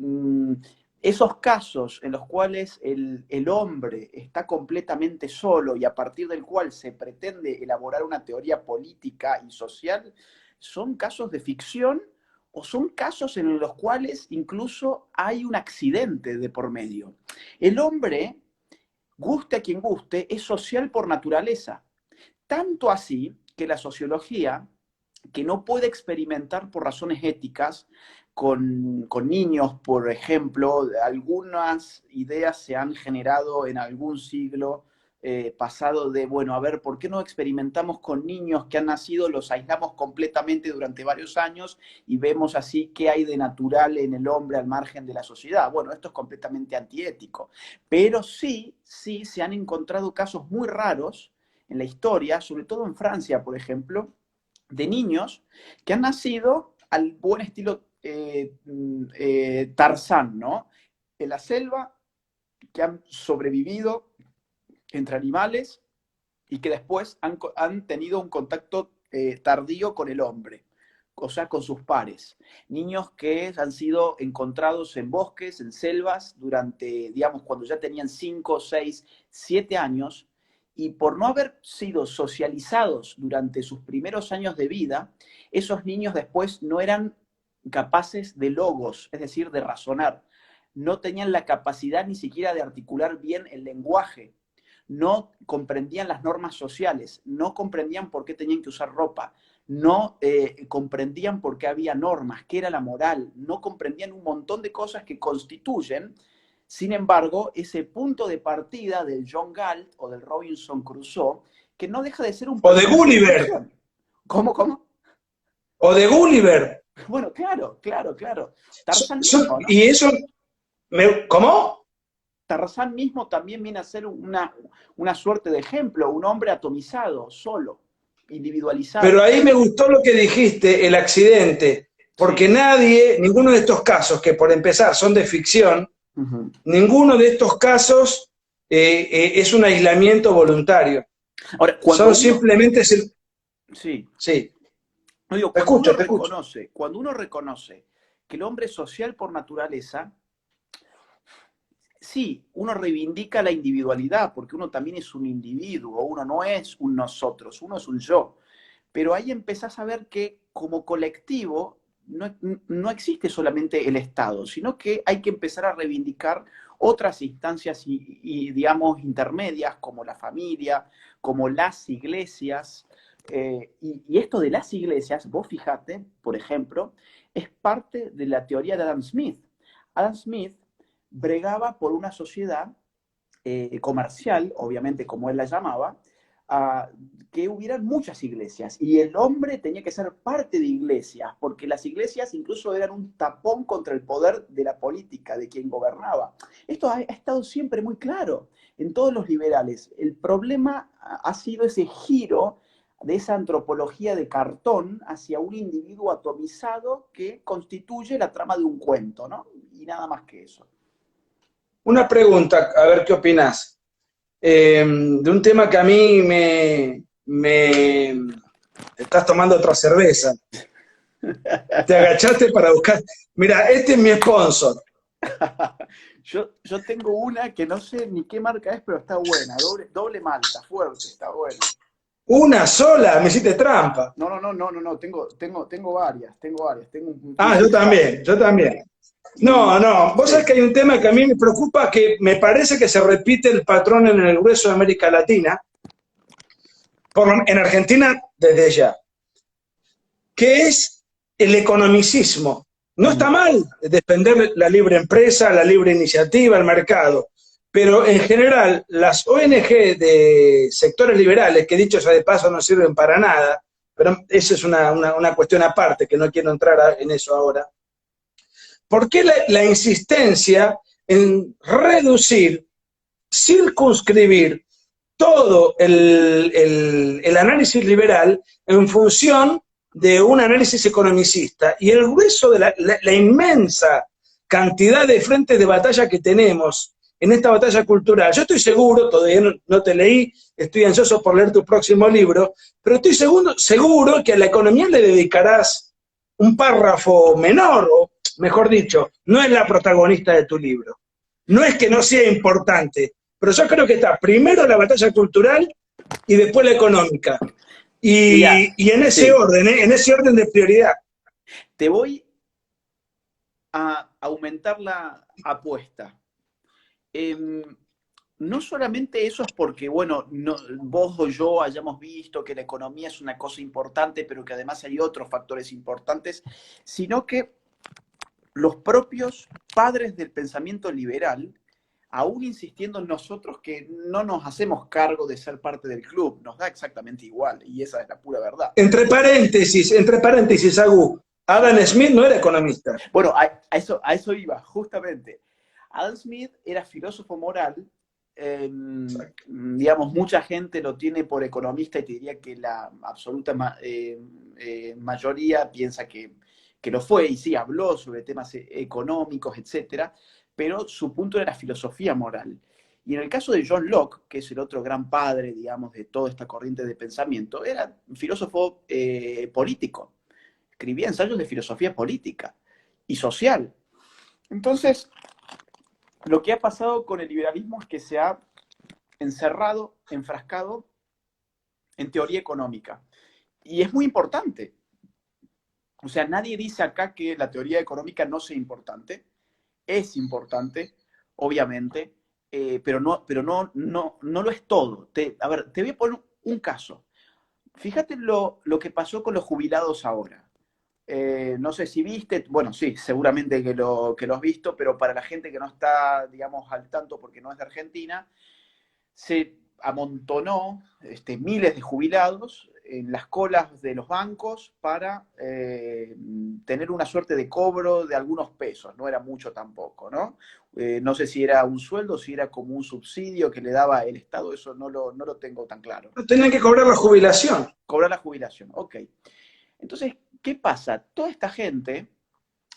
esos casos en los cuales el hombre está completamente solo y a partir del cual se pretende elaborar una teoría política y social, son casos de ficción o son casos en los cuales incluso hay un accidente de por medio. El hombre, guste a quien guste, es social por naturaleza. Tanto así que la sociología, que no puede experimentar por razones éticas con niños, por ejemplo, algunas ideas se han generado en algún siglo pasado de, bueno, a ver, ¿por qué no experimentamos con niños que han nacido, los aislamos completamente durante varios años y vemos así qué hay de natural en el hombre al margen de la sociedad? Bueno, esto es completamente antiético, pero sí se han encontrado casos muy raros en la historia, sobre todo en Francia, por ejemplo, de niños que han nacido al buen estilo Tarzán, ¿no? En la selva, que han sobrevivido entre animales y que después han tenido un contacto tardío con el hombre, o sea, con sus pares. Niños que han sido encontrados en bosques, en selvas, durante, digamos, cuando ya tenían 5, 6, 7 años, y por no haber sido socializados durante sus primeros años de vida, esos niños después no eran capaces de logos, es decir, de razonar. No tenían la capacidad ni siquiera de articular bien el lenguaje. No comprendían las normas sociales, no comprendían por qué tenían que usar ropa, no comprendían por qué había normas, qué era la moral, no comprendían un montón de cosas que constituyen, sin embargo, ese punto de partida del John Galt o del Robinson Crusoe, que no deja de ser un O de personaje de Gulliver, ficción. ¿Cómo, cómo? o de Gulliver. Bueno, claro, claro, claro. Tarzán mismo, ¿no? Y eso, ¿cómo? Tarzán mismo también viene a ser una suerte de ejemplo, un hombre atomizado, solo, Pero individualizado. ahí me gustó lo que dijiste, el accidente, porque Sí. nadie, ninguno de estos casos, que por empezar son de ficción, Uh-huh. ninguno de estos casos es un aislamiento voluntario. Ahora, cuando Son uno, simplemente... sí, Sí, no digo, te escucho, te escucho. cuando uno reconoce que el hombre es social por naturaleza, sí, uno reivindica la individualidad, porque uno también es un individuo, uno no es un nosotros, uno es un yo. Pero ahí empezás a ver que como colectivo no existe solamente el Estado, sino que hay que empezar a reivindicar otras instancias digamos, intermedias, como la familia, como las iglesias. Y esto de las iglesias, vos fijate, por ejemplo, es parte de la teoría de Adam Smith. Adam Smith bregaba por una sociedad comercial, obviamente como él la llamaba, que hubieran muchas iglesias y el hombre tenía que ser parte de iglesias, porque las iglesias incluso eran un tapón contra el poder de la política, de quien gobernaba. Esto ha estado siempre muy claro en todos los liberales. El problema ha sido ese giro de esa antropología de cartón hacia un individuo atomizado que constituye la trama de un cuento, ¿no? Y nada más que eso. Una pregunta, a ver qué opinás. De un tema que a mí me... Estás tomando otra cerveza. Te agachaste para buscar... Mira, este es mi sponsor. Yo tengo una que no sé ni qué marca es, pero está buena. Doble malta, fuerte, está buena. Una sola, me hiciste trampa. No. Tengo varias. Tengo Ah, yo también, yo también. No, y no, vos sabés sí. que hay un tema que a mí me preocupa, que me parece que se repite el patrón en el grueso de América Latina, en Argentina desde ya, que es el economicismo. No está mal defender la libre empresa, la libre iniciativa, el mercado, pero en general las ONG de sectores liberales, que dicho sea de paso no sirven para nada, pero esa es una cuestión aparte, que no quiero entrar en eso ahora. ¿Por qué la insistencia en reducir, circunscribir todo el análisis liberal en función de un análisis economicista? Y el grueso de la inmensa cantidad de frentes de batalla que tenemos en esta batalla cultural, yo estoy seguro, todavía no te leí, estoy ansioso por leer tu próximo libro, pero estoy seguro que a la economía le dedicarás un párrafo menor, o mejor dicho, no es la protagonista de tu libro. No es que no sea importante, pero yo creo que está primero la batalla cultural y después la económica. Mira, Y sí, en ese orden de prioridad. te voy a aumentar la apuesta. Eh, no solamente eso es porque, bueno, no, vos o yo hayamos visto que la economía es una cosa importante, pero que además hay otros factores importantes, sino que los propios padres del pensamiento liberal, aún insistiendo en nosotros que no nos hacemos cargo de ser parte del club, nos da exactamente igual, y esa es la pura verdad. Entre paréntesis, Agu, Sí. Adam Smith no era economista. Bueno, a eso iba, justamente. Adam Smith era filósofo moral, digamos, mucha gente lo tiene por economista y te diría que la absoluta mayoría piensa que lo fue, y sí, habló sobre temas económicos, etcétera, pero su punto era filosofía moral. Y en el caso de John Locke, que es el otro gran padre, digamos, de toda esta corriente de pensamiento, era un filósofo político. escribía ensayos de filosofía política y social. Entonces, lo que ha pasado con el liberalismo es que se ha encerrado, enfrascado en teoría económica. Y es muy importante. O sea, nadie dice acá que la teoría económica no sea importante. Es importante, obviamente, pero no lo es todo. A ver, te voy a poner un caso. Fíjate lo que pasó con los jubilados ahora. No sé si viste, bueno, sí, seguramente que lo has visto, pero para la gente que no está, digamos, al tanto porque no es de Argentina, se amontonó miles de jubilados en las colas de los bancos para tener una suerte de cobro de algunos pesos, no era mucho tampoco, ¿no? No sé si era un sueldo, si era como un subsidio que le daba el Estado, eso no lo tengo tan claro. No tenían que cobrar la jubilación. Cobrar la jubilación, ok. Entonces, ¿qué pasa? Toda esta gente,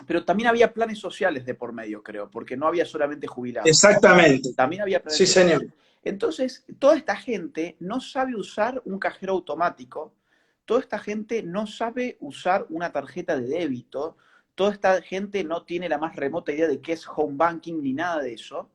pero también había planes sociales de por medio, creo, porque no había solamente jubilados. Exactamente. También había planes Sí, sociales. señor. Entonces, toda esta gente no sabe usar un cajero automático, toda esta gente no sabe usar una tarjeta de débito, toda esta gente no tiene la más remota idea de qué es home banking ni nada de eso.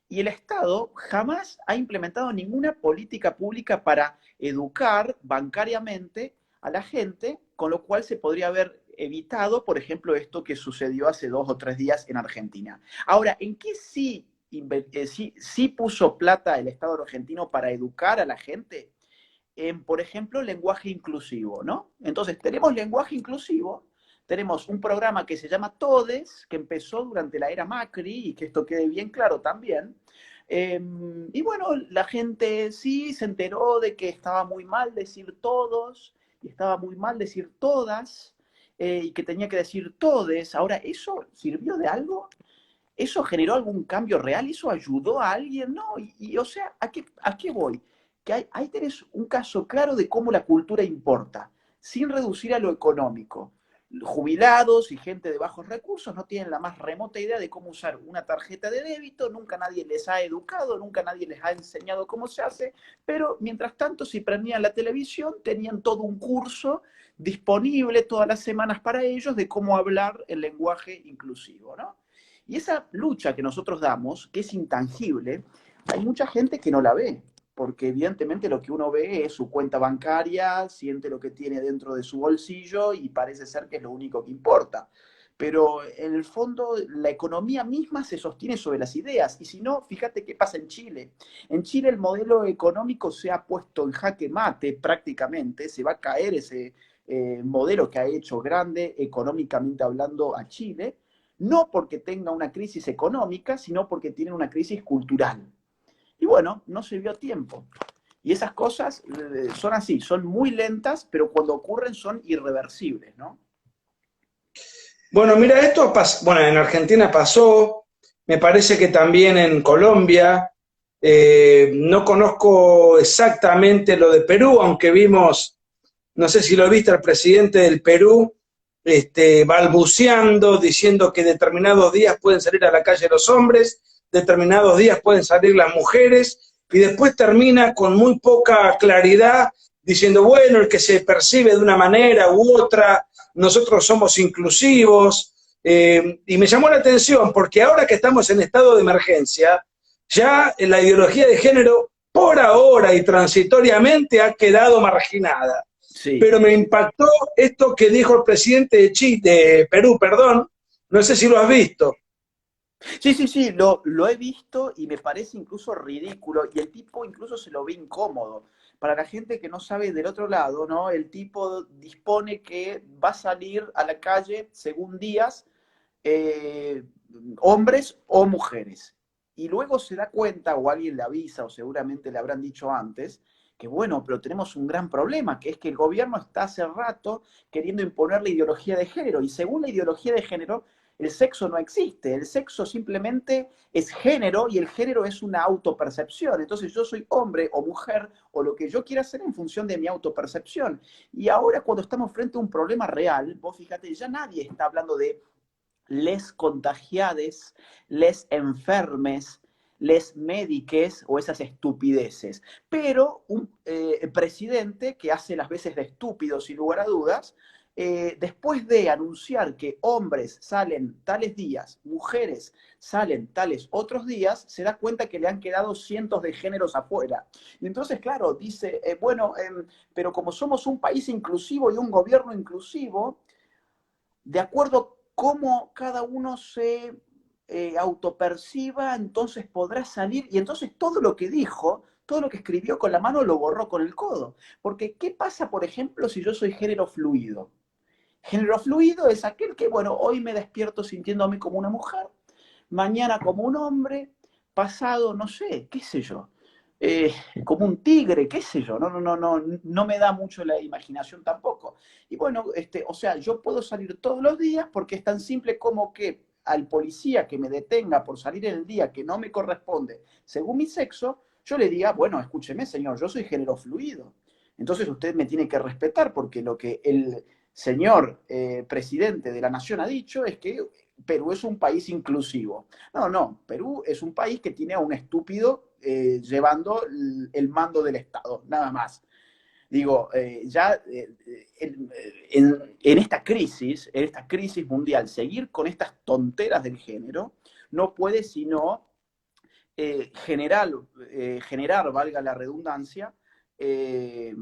Y el Estado jamás ha implementado ninguna política pública para educar bancariamente a la gente, con lo cual se podría haber evitado, por ejemplo, esto que sucedió hace 2 o 3 días en Argentina. Ahora, ¿en qué sí puso plata el Estado argentino para educar a la gente? En, por ejemplo, lenguaje inclusivo, ¿no? Entonces, tenemos lenguaje inclusivo, tenemos un programa que se llama TODES, que empezó durante la era Macri, y que esto quede bien claro también. Y bueno, la gente sí se enteró de que estaba muy mal decir todos, y estaba muy mal decir todas, y que tenía que decir todes. Ahora, ¿eso sirvió de algo? ¿Eso generó algún cambio real? ¿Eso ayudó a alguien? No, o sea, ¿a qué voy? Que ahí tenés un caso claro de cómo la cultura importa, sin reducir a lo económico. Jubilados y gente de bajos recursos no tienen la más remota idea de cómo usar una tarjeta de débito, nunca nadie les ha educado, nunca nadie les ha enseñado cómo se hace, pero mientras tanto, si prendían la televisión, tenían todo un curso disponible todas las semanas para ellos de cómo hablar el lenguaje inclusivo, ¿no? Y esa lucha que nosotros damos, que es intangible, hay mucha gente que no la ve, porque evidentemente lo que uno ve es su cuenta bancaria, siente lo que tiene dentro de su bolsillo y parece ser que es lo único que importa. Pero en el fondo la economía misma se sostiene sobre las ideas. Y si no, fíjate qué pasa en Chile. En Chile el modelo económico se ha puesto en jaque mate prácticamente, se va a caer ese modelo que ha hecho grande económicamente hablando a Chile, no porque tenga una crisis económica, sino porque tiene una crisis cultural. Y bueno, no se vio a tiempo. Y esas cosas son así, son muy lentas, pero cuando ocurren son irreversibles, ¿no? Bueno, mira, bueno, en Argentina pasó, me parece que también en Colombia, no conozco exactamente lo de Perú, aunque vimos, no sé si lo viste, al presidente del Perú, balbuceando, diciendo que determinados días pueden salir a la calle los hombres, determinados días pueden salir las mujeres, y después termina con muy poca claridad diciendo, bueno, el que se percibe de una manera u otra, nosotros somos inclusivos, y me llamó la atención porque ahora que estamos en estado de emergencia, ya la ideología de género por ahora y transitoriamente ha quedado marginada. Sí. Pero me impactó esto que dijo el presidente de Perú, perdón, no sé si lo has visto. Sí, lo he visto y me parece incluso ridículo, y el tipo incluso se lo ve incómodo. Para la gente que no sabe del otro lado, ¿no? El tipo dispone que va a salir a la calle según días, eh, hombres o mujeres. Y luego se da cuenta, o alguien le avisa, o seguramente le habrán dicho antes, que bueno, pero tenemos un gran problema, que es que el gobierno está hace rato queriendo imponer la ideología de género, y según la ideología de género, el sexo no existe, el sexo simplemente es género y el género es una autopercepción. Entonces yo soy hombre o mujer o lo que yo quiera hacer en función de mi autopercepción. Y ahora cuando estamos frente a un problema real, vos fíjate, ya nadie está hablando de les contagiades, les enfermes, les médiques o esas estupideces. Pero un presidente que hace las veces de estúpido, sin lugar a dudas, después de anunciar que hombres salen tales días, mujeres salen tales otros días, se da cuenta que le han quedado cientos de géneros afuera. Y entonces, claro, dice, bueno, pero como somos un país inclusivo y un gobierno inclusivo, de acuerdo a cómo cada uno se autoperciba, entonces podrá salir, y entonces todo lo que dijo, todo lo que escribió con la mano lo borró con el codo. Porque, ¿qué pasa, por ejemplo, si yo soy género fluido? Género fluido es aquel que, bueno, hoy me despierto sintiéndome como una mujer, mañana como un hombre, pasado, no sé, qué sé yo, eh, como un tigre, qué sé yo, no me da mucho la imaginación tampoco. Y bueno, o sea, yo puedo salir todos los días porque es tan simple como que al policía que me detenga por salir en el día que no me corresponde según mi sexo, yo le diga, bueno, escúcheme, señor, yo soy género fluido. Entonces usted me tiene que respetar porque lo que el señor presidente de la nación ha dicho es que Perú es un país inclusivo. No, Perú es un país que tiene a un estúpido llevando el mando del Estado, nada más. Digo, ya en esta crisis mundial, seguir con estas tonteras del género no puede sino generar, valga la redundancia, eh,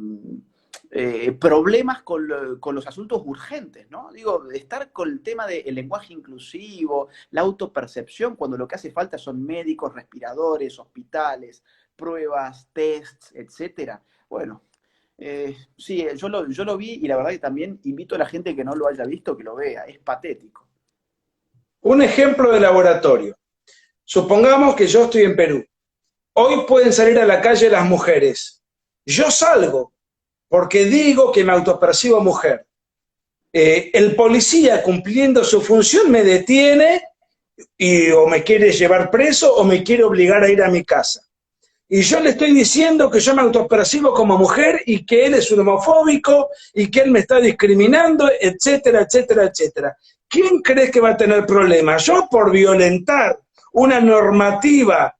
problemas con los asuntos urgentes, ¿no? Digo, estar con el tema del lenguaje inclusivo, la autopercepción, cuando lo que hace falta son médicos, respiradores, hospitales, pruebas, tests, etcétera. Bueno, sí, yo lo vi y la verdad que también invito a la gente que no lo haya visto que lo vea, es patético. Un ejemplo de laboratorio. Supongamos que yo estoy en Perú. Hoy pueden salir a la calle las mujeres. Yo salgo porque digo que me autopercibo mujer. El policía, cumpliendo su función, me detiene y o me quiere llevar preso o me quiere obligar a ir a mi casa. Y yo le estoy diciendo que yo me autopercibo como mujer y que él es un homofóbico y que él me está discriminando, etcétera, etcétera, etcétera. ¿Quién cree que va a tener problemas? ¿Yo por violentar una normativa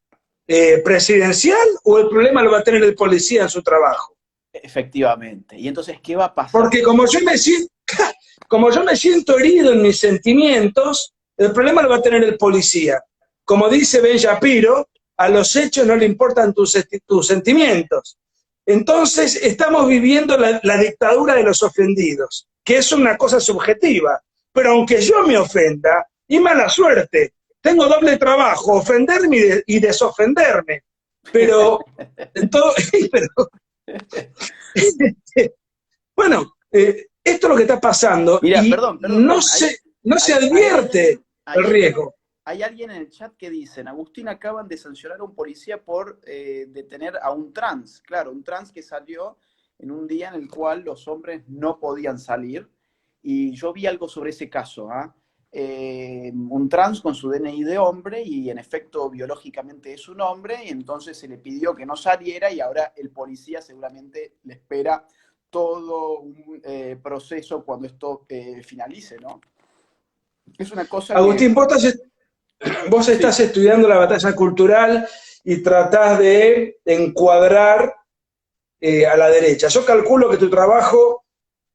presidencial o el problema lo va a tener el policía en su trabajo? Efectivamente. Y entonces, ¿qué va a pasar? Porque como yo me siento herido en mis sentimientos, el problema lo va a tener el policía. Como dice Ben Shapiro, a los hechos no le importan tus sentimientos. Entonces estamos viviendo la dictadura de los ofendidos, que es una cosa subjetiva. Pero aunque yo me ofenda, y mala suerte, tengo doble trabajo, ofenderme y desofenderme. Pero, pero bueno, esto es lo que está pasando Mira, y perdón, no se advierte el riesgo. hay alguien en el chat que dicen, Agustín, acaban de sancionar a un policía por detener a un trans. Claro, un trans que salió en un día en el cual los hombres no podían salir. Y yo vi algo sobre ese caso, ¿ah? Un trans con su DNI de hombre y en efecto biológicamente es un hombre y entonces se le pidió que no saliera y ahora el policía seguramente le espera todo un proceso cuando esto finalice, ¿no? Es una cosa que... Agustín, vos estás Sí, estudiando la batalla cultural y tratás de encuadrar a la derecha. Yo calculo que tu trabajo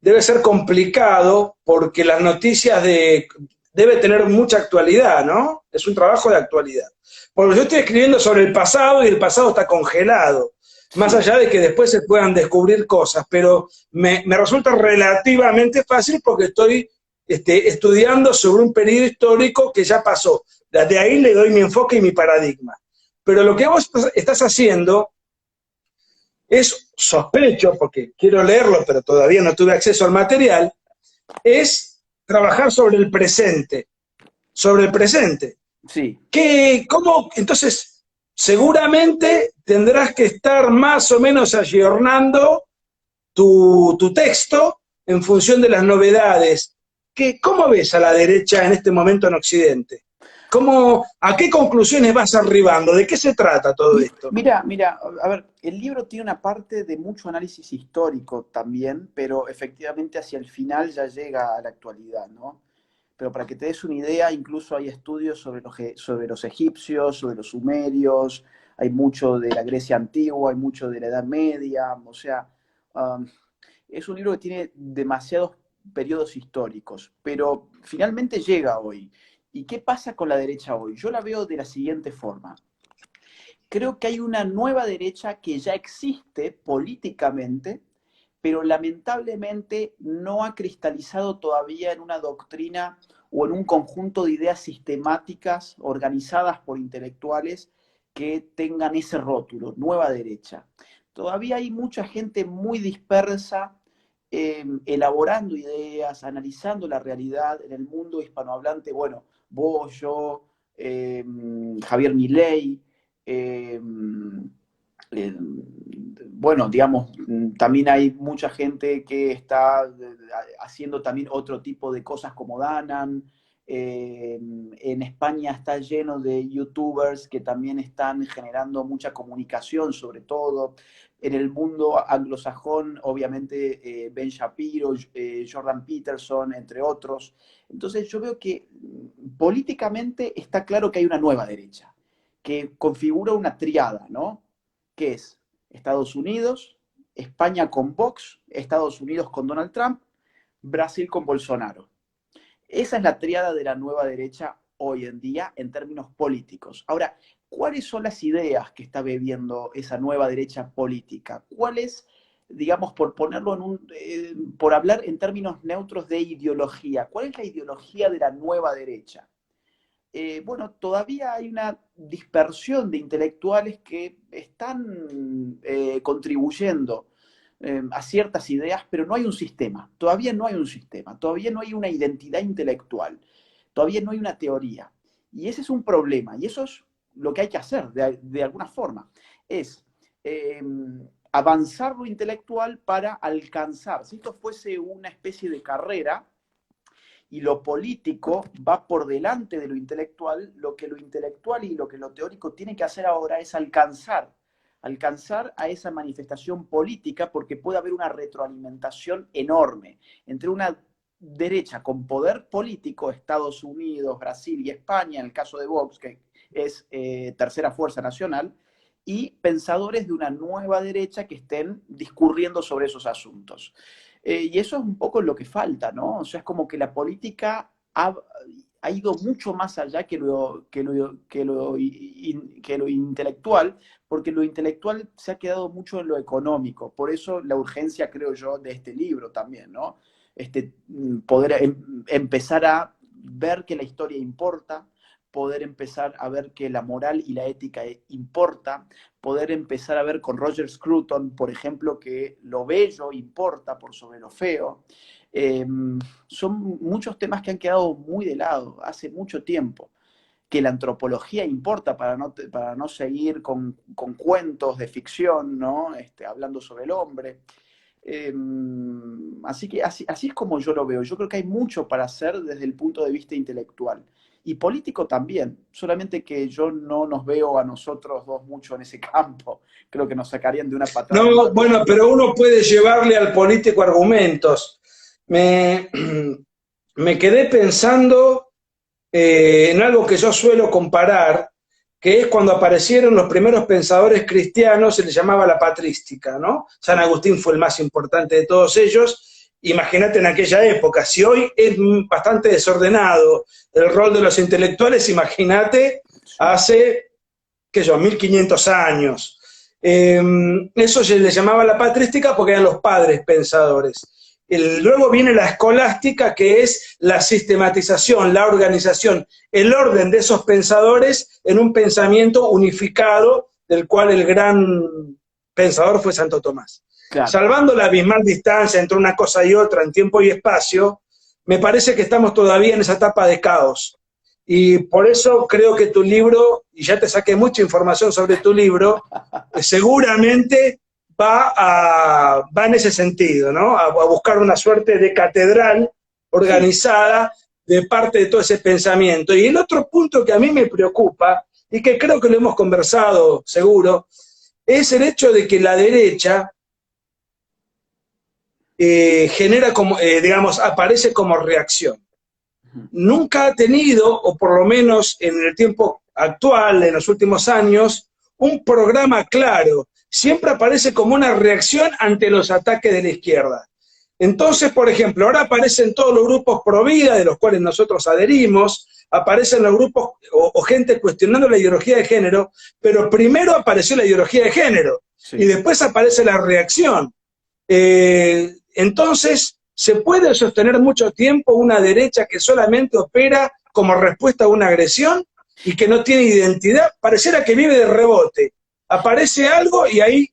debe ser complicado porque las noticias debe tener mucha actualidad, ¿no? Es un trabajo de actualidad. Porque yo estoy escribiendo sobre el pasado y el pasado está congelado, más sí. allá de que después se puedan descubrir cosas, pero me resulta relativamente fácil porque estoy estudiando sobre un periodo histórico que ya pasó. De ahí le doy mi enfoque y mi paradigma. Pero lo que vos estás haciendo es, sospecho, porque quiero leerlo, pero todavía no tuve acceso al material, es trabajar sobre el presente. Sobre el presente. Sí. ¿Cómo? Entonces, seguramente tendrás que estar más o menos ayornando tu texto en función de las novedades. ¿Cómo ves a la derecha en este momento en Occidente? ¿A qué conclusiones vas arribando? ¿De qué se trata todo esto? Mira, a ver, el libro tiene una parte de mucho análisis histórico también, pero efectivamente hacia el final ya llega a la actualidad, ¿no? Pero para que te des una idea, incluso hay estudios sobre los egipcios, sobre los sumerios, hay mucho de la Grecia antigua, hay mucho de la Edad Media, o sea, um, es un libro que tiene demasiados periodos históricos, pero finalmente llega hoy. ¿Y qué pasa con la derecha hoy? Yo la veo de la siguiente forma. Creo que hay una nueva derecha que ya existe políticamente, pero lamentablemente no ha cristalizado todavía en una doctrina o en un conjunto de ideas sistemáticas organizadas por intelectuales que tengan ese rótulo, nueva derecha. Todavía hay mucha gente muy dispersa, elaborando ideas, analizando la realidad en el mundo hispanohablante. Bueno, vos, yo, Javier Milei, eh, eh, bueno, digamos, también hay mucha gente que está haciendo también otro tipo de cosas como Danan. En España está lleno de youtubers que también están generando mucha comunicación, sobre todo. En el mundo anglosajón, obviamente, Ben Shapiro, Jordan Peterson, entre otros. Entonces yo veo que políticamente está claro que hay una nueva derecha, que configura una triada, ¿no? Que es Estados Unidos, España con Vox, Estados Unidos con Donald Trump, Brasil con Bolsonaro. Esa es la tríada de la nueva derecha hoy en día en términos políticos. Ahora, ¿cuáles son las ideas que está bebiendo esa nueva derecha política? ¿Cuáles, digamos, por ponerlo por hablar en términos neutros de ideología, cuál es la ideología de la nueva derecha? Bueno, todavía hay una dispersión de intelectuales que están contribuyendo a ciertas ideas, pero no hay un sistema, todavía no hay un sistema, todavía no hay una identidad intelectual, todavía no hay una teoría. Y ese es un problema, y eso es lo que hay que hacer de alguna forma, es eh, avanzar lo intelectual para alcanzar, si esto fuese una especie de carrera, y lo político va por delante de lo intelectual, lo que lo intelectual y lo que lo teórico tiene que hacer ahora es alcanzar a esa manifestación política, porque puede haber una retroalimentación enorme entre una derecha con poder político, Estados Unidos, Brasil y España, en el caso de Vox, que es tercera fuerza nacional, y pensadores de una nueva derecha que estén discurriendo sobre esos asuntos. Y eso es un poco lo que falta, ¿no? O sea, es como que la política ha ido mucho más allá que lo intelectual, porque lo intelectual se ha quedado mucho en lo económico. Por eso la urgencia, creo yo, de este libro también, ¿no? Poder empezar a ver que la historia importa, poder empezar a ver que la moral y la ética importa, poder empezar a ver con Roger Scruton, por ejemplo, que lo bello importa por sobre lo feo. Eh, Son muchos temas que han quedado muy de lado hace mucho tiempo. Que la antropología importa para no seguir con cuentos de ficción, ¿no? Hablando sobre el hombre. Así que así es como yo lo veo. Yo creo que hay mucho para hacer desde el punto de vista intelectual. Y político también, solamente que yo no nos veo a nosotros dos mucho en ese campo. Creo que nos sacarían de una patada. No, bueno, pero uno puede llevarle al político argumentos. Me, me quedé pensando en algo que yo suelo comparar, que es cuando aparecieron los primeros pensadores cristianos, se les llamaba la patrística, ¿no? San Agustín fue el más importante de todos ellos. Imagínate en aquella época, si hoy es bastante desordenado el rol de los intelectuales, imagínate hace, qué sé yo, 1500 años. Eso se les llamaba la patrística porque eran los padres pensadores. Luego viene la escolástica, que es la sistematización, la organización, el orden de esos pensadores en un pensamiento unificado, del cual el gran pensador fue Santo Tomás. Claro. Salvando la abismal distancia entre una cosa y otra en tiempo y espacio, me parece que estamos todavía en esa etapa de caos. Y por eso creo que tu libro, y ya te saqué mucha información sobre tu libro, seguramente va en ese sentido, ¿no? A buscar una suerte de catedral organizada de parte de todo ese pensamiento. Y el otro punto que a mí me preocupa, y que creo que lo hemos conversado seguro, es el hecho de que la derecha genera como, digamos, aparece como reacción. Nunca ha tenido, o por lo menos en el tiempo actual, en los últimos años, un programa claro. Siempre aparece como una reacción ante los ataques de la izquierda. Entonces, por ejemplo, ahora aparecen todos los grupos pro vida, de los cuales nosotros adherimos, aparecen los grupos o gente cuestionando la ideología de género, pero primero apareció la ideología de género y Sí. después aparece la reacción. Entonces, ¿se puede sostener mucho tiempo una derecha que solamente opera como respuesta a una agresión y que no tiene identidad? Pareciera que vive de rebote. Aparece algo y ahí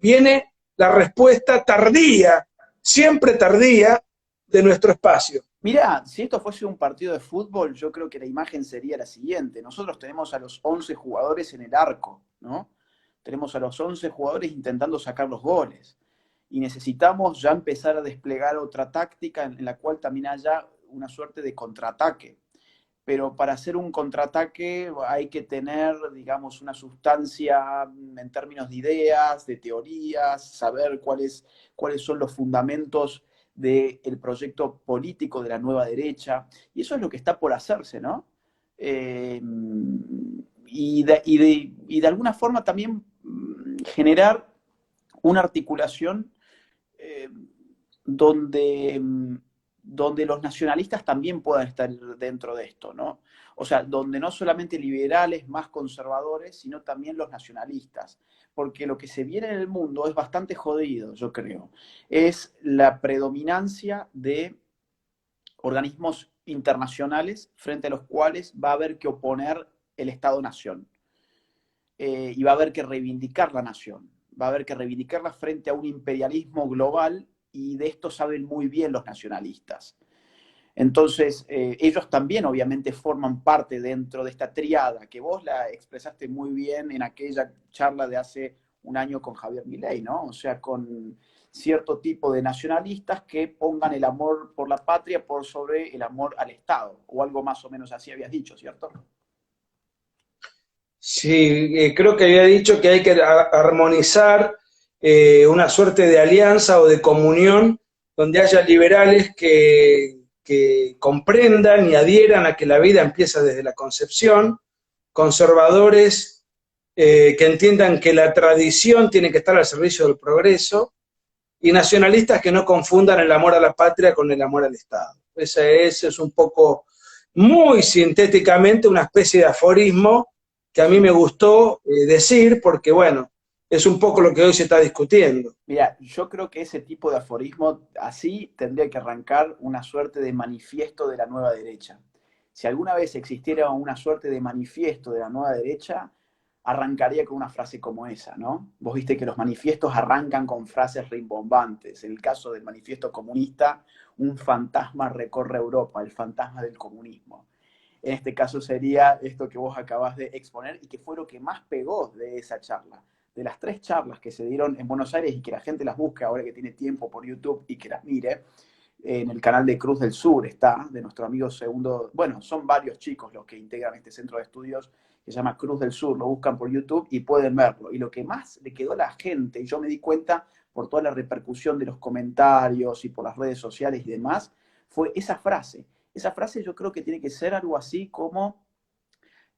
viene la respuesta tardía, siempre tardía, de nuestro espacio. Mirá, si esto fuese un partido de fútbol, yo creo que la imagen sería la siguiente. Nosotros tenemos a los 11 jugadores en el arco, ¿no? Tenemos a los 11 jugadores intentando sacar los goles. Y necesitamos ya empezar a desplegar otra táctica en la cual también haya una suerte de contraataque. Pero para hacer un contraataque hay que tener, digamos, una sustancia en términos de ideas, de teorías, saber cuáles son los fundamentos del proyecto político de la nueva derecha, y eso es lo que está por hacerse, ¿no? Eh, y de alguna forma también generar una articulación eh, donde, donde los nacionalistas también puedan estar dentro de esto, ¿no? O sea, donde no solamente liberales más conservadores, sino también los nacionalistas. Porque lo que se viene en el mundo es bastante jodido, yo creo. Es la predominancia de organismos internacionales frente a los cuales va a haber que oponer el Estado-Nación. Y va a haber que reivindicar la nación. Va a haber que reivindicarla frente a un imperialismo global, y de esto saben muy bien los nacionalistas. Entonces, ellos también obviamente forman parte dentro de esta triada, que vos la expresaste muy bien en aquella charla de hace un año con Javier Milei, ¿no? O sea, con cierto tipo de nacionalistas que pongan el amor por la patria por sobre el amor al Estado, o algo más o menos así habías dicho, ¿cierto? Sí, creo que había dicho que hay que armonizar una suerte de alianza o de comunión donde haya liberales que comprendan y adhieran a que la vida empieza desde la concepción, conservadores que entiendan que la tradición tiene que estar al servicio del progreso, y nacionalistas que no confundan el amor a la patria con el amor al Estado. Ese es un poco, muy sintéticamente, una especie de aforismo que a mí me Sí. gustó decir, porque bueno, es un poco lo que hoy se está discutiendo. Mira, yo creo que ese tipo de aforismo así tendría que arrancar una suerte de manifiesto de la nueva derecha. Si alguna vez existiera una suerte de manifiesto de la nueva derecha, arrancaría con una frase como esa, ¿no? Vos viste que los manifiestos arrancan con frases rimbombantes. En el caso del manifiesto comunista, un fantasma recorre Europa, el fantasma del comunismo. En este caso sería esto que vos acabás de exponer y que fue lo que más pegó de esa charla. De las 3 charlas que se dieron en Buenos Aires y que la gente las busque ahora que tiene tiempo por YouTube y que las mire, en el canal de Cruz del Sur está, de nuestro amigo segundo, bueno, son varios chicos los que integran este centro de estudios que se llama Cruz del Sur, lo buscan por YouTube y pueden verlo. Y lo que más le quedó a la gente, y yo me di cuenta por toda la repercusión de los comentarios y por las redes sociales y demás, fue esa frase. Esa frase yo creo que tiene que ser algo así como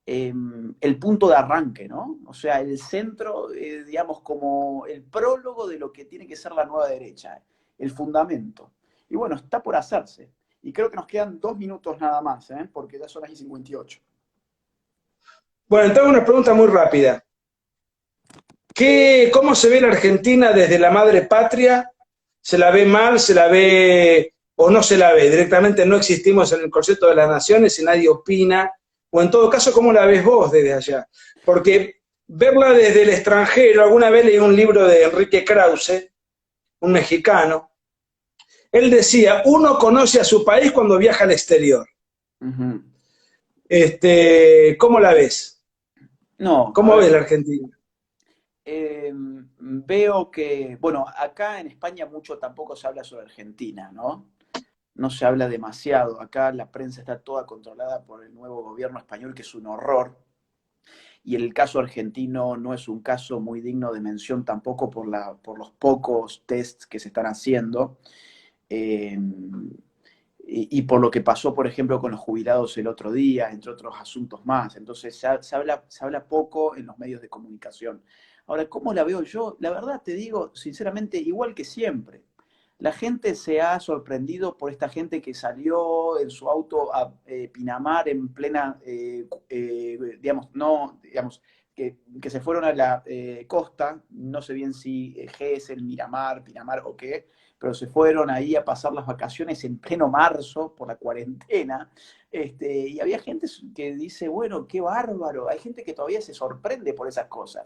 el punto de arranque, ¿no? O sea, el centro, digamos, como el prólogo de lo que tiene que ser la nueva derecha, el fundamento. Y bueno, está por hacerse. Y creo que nos quedan 2 minutos nada más, ¿eh? Porque ya son las 58. Bueno, entonces una pregunta muy rápida. ¿Cómo se ve la Argentina desde la madre patria? ¿Se la ve mal? ¿Se la ve o no se la ve? Directamente no existimos en el concepto de las naciones y nadie opina. O en todo caso, ¿cómo la ves vos desde allá? Porque verla desde el extranjero, alguna vez leí un libro de Enrique Krause, un mexicano. Él decía, uno conoce a su país cuando viaja al exterior. Ujú. ¿Cómo la ves? No, a ¿Cómo ves ver, la Argentina? veo que, bueno, acá en España mucho tampoco se habla sobre Argentina, ¿no? No se habla demasiado. Acá la prensa está toda controlada por el nuevo gobierno español, que es un horror. Y el caso argentino no es un caso muy digno de mención tampoco por los pocos tests que se están haciendo. Eh, y por lo que pasó, por ejemplo, con los jubilados el otro día, entre otros asuntos más. Entonces se habla poco en los medios de comunicación. Ahora, ¿cómo la veo yo? La verdad te digo, sinceramente, igual que siempre. La gente se ha sorprendido por esta gente que salió en su auto a Pinamar en plena, digamos, no, digamos, que se fueron a la costa, no sé bien si Gesell, Miramar, Pinamar o qué, pero se fueron ahí a pasar las vacaciones en pleno marzo por la cuarentena. Y había gente que dice, bueno, qué bárbaro. Hay gente que todavía se sorprende por esas cosas.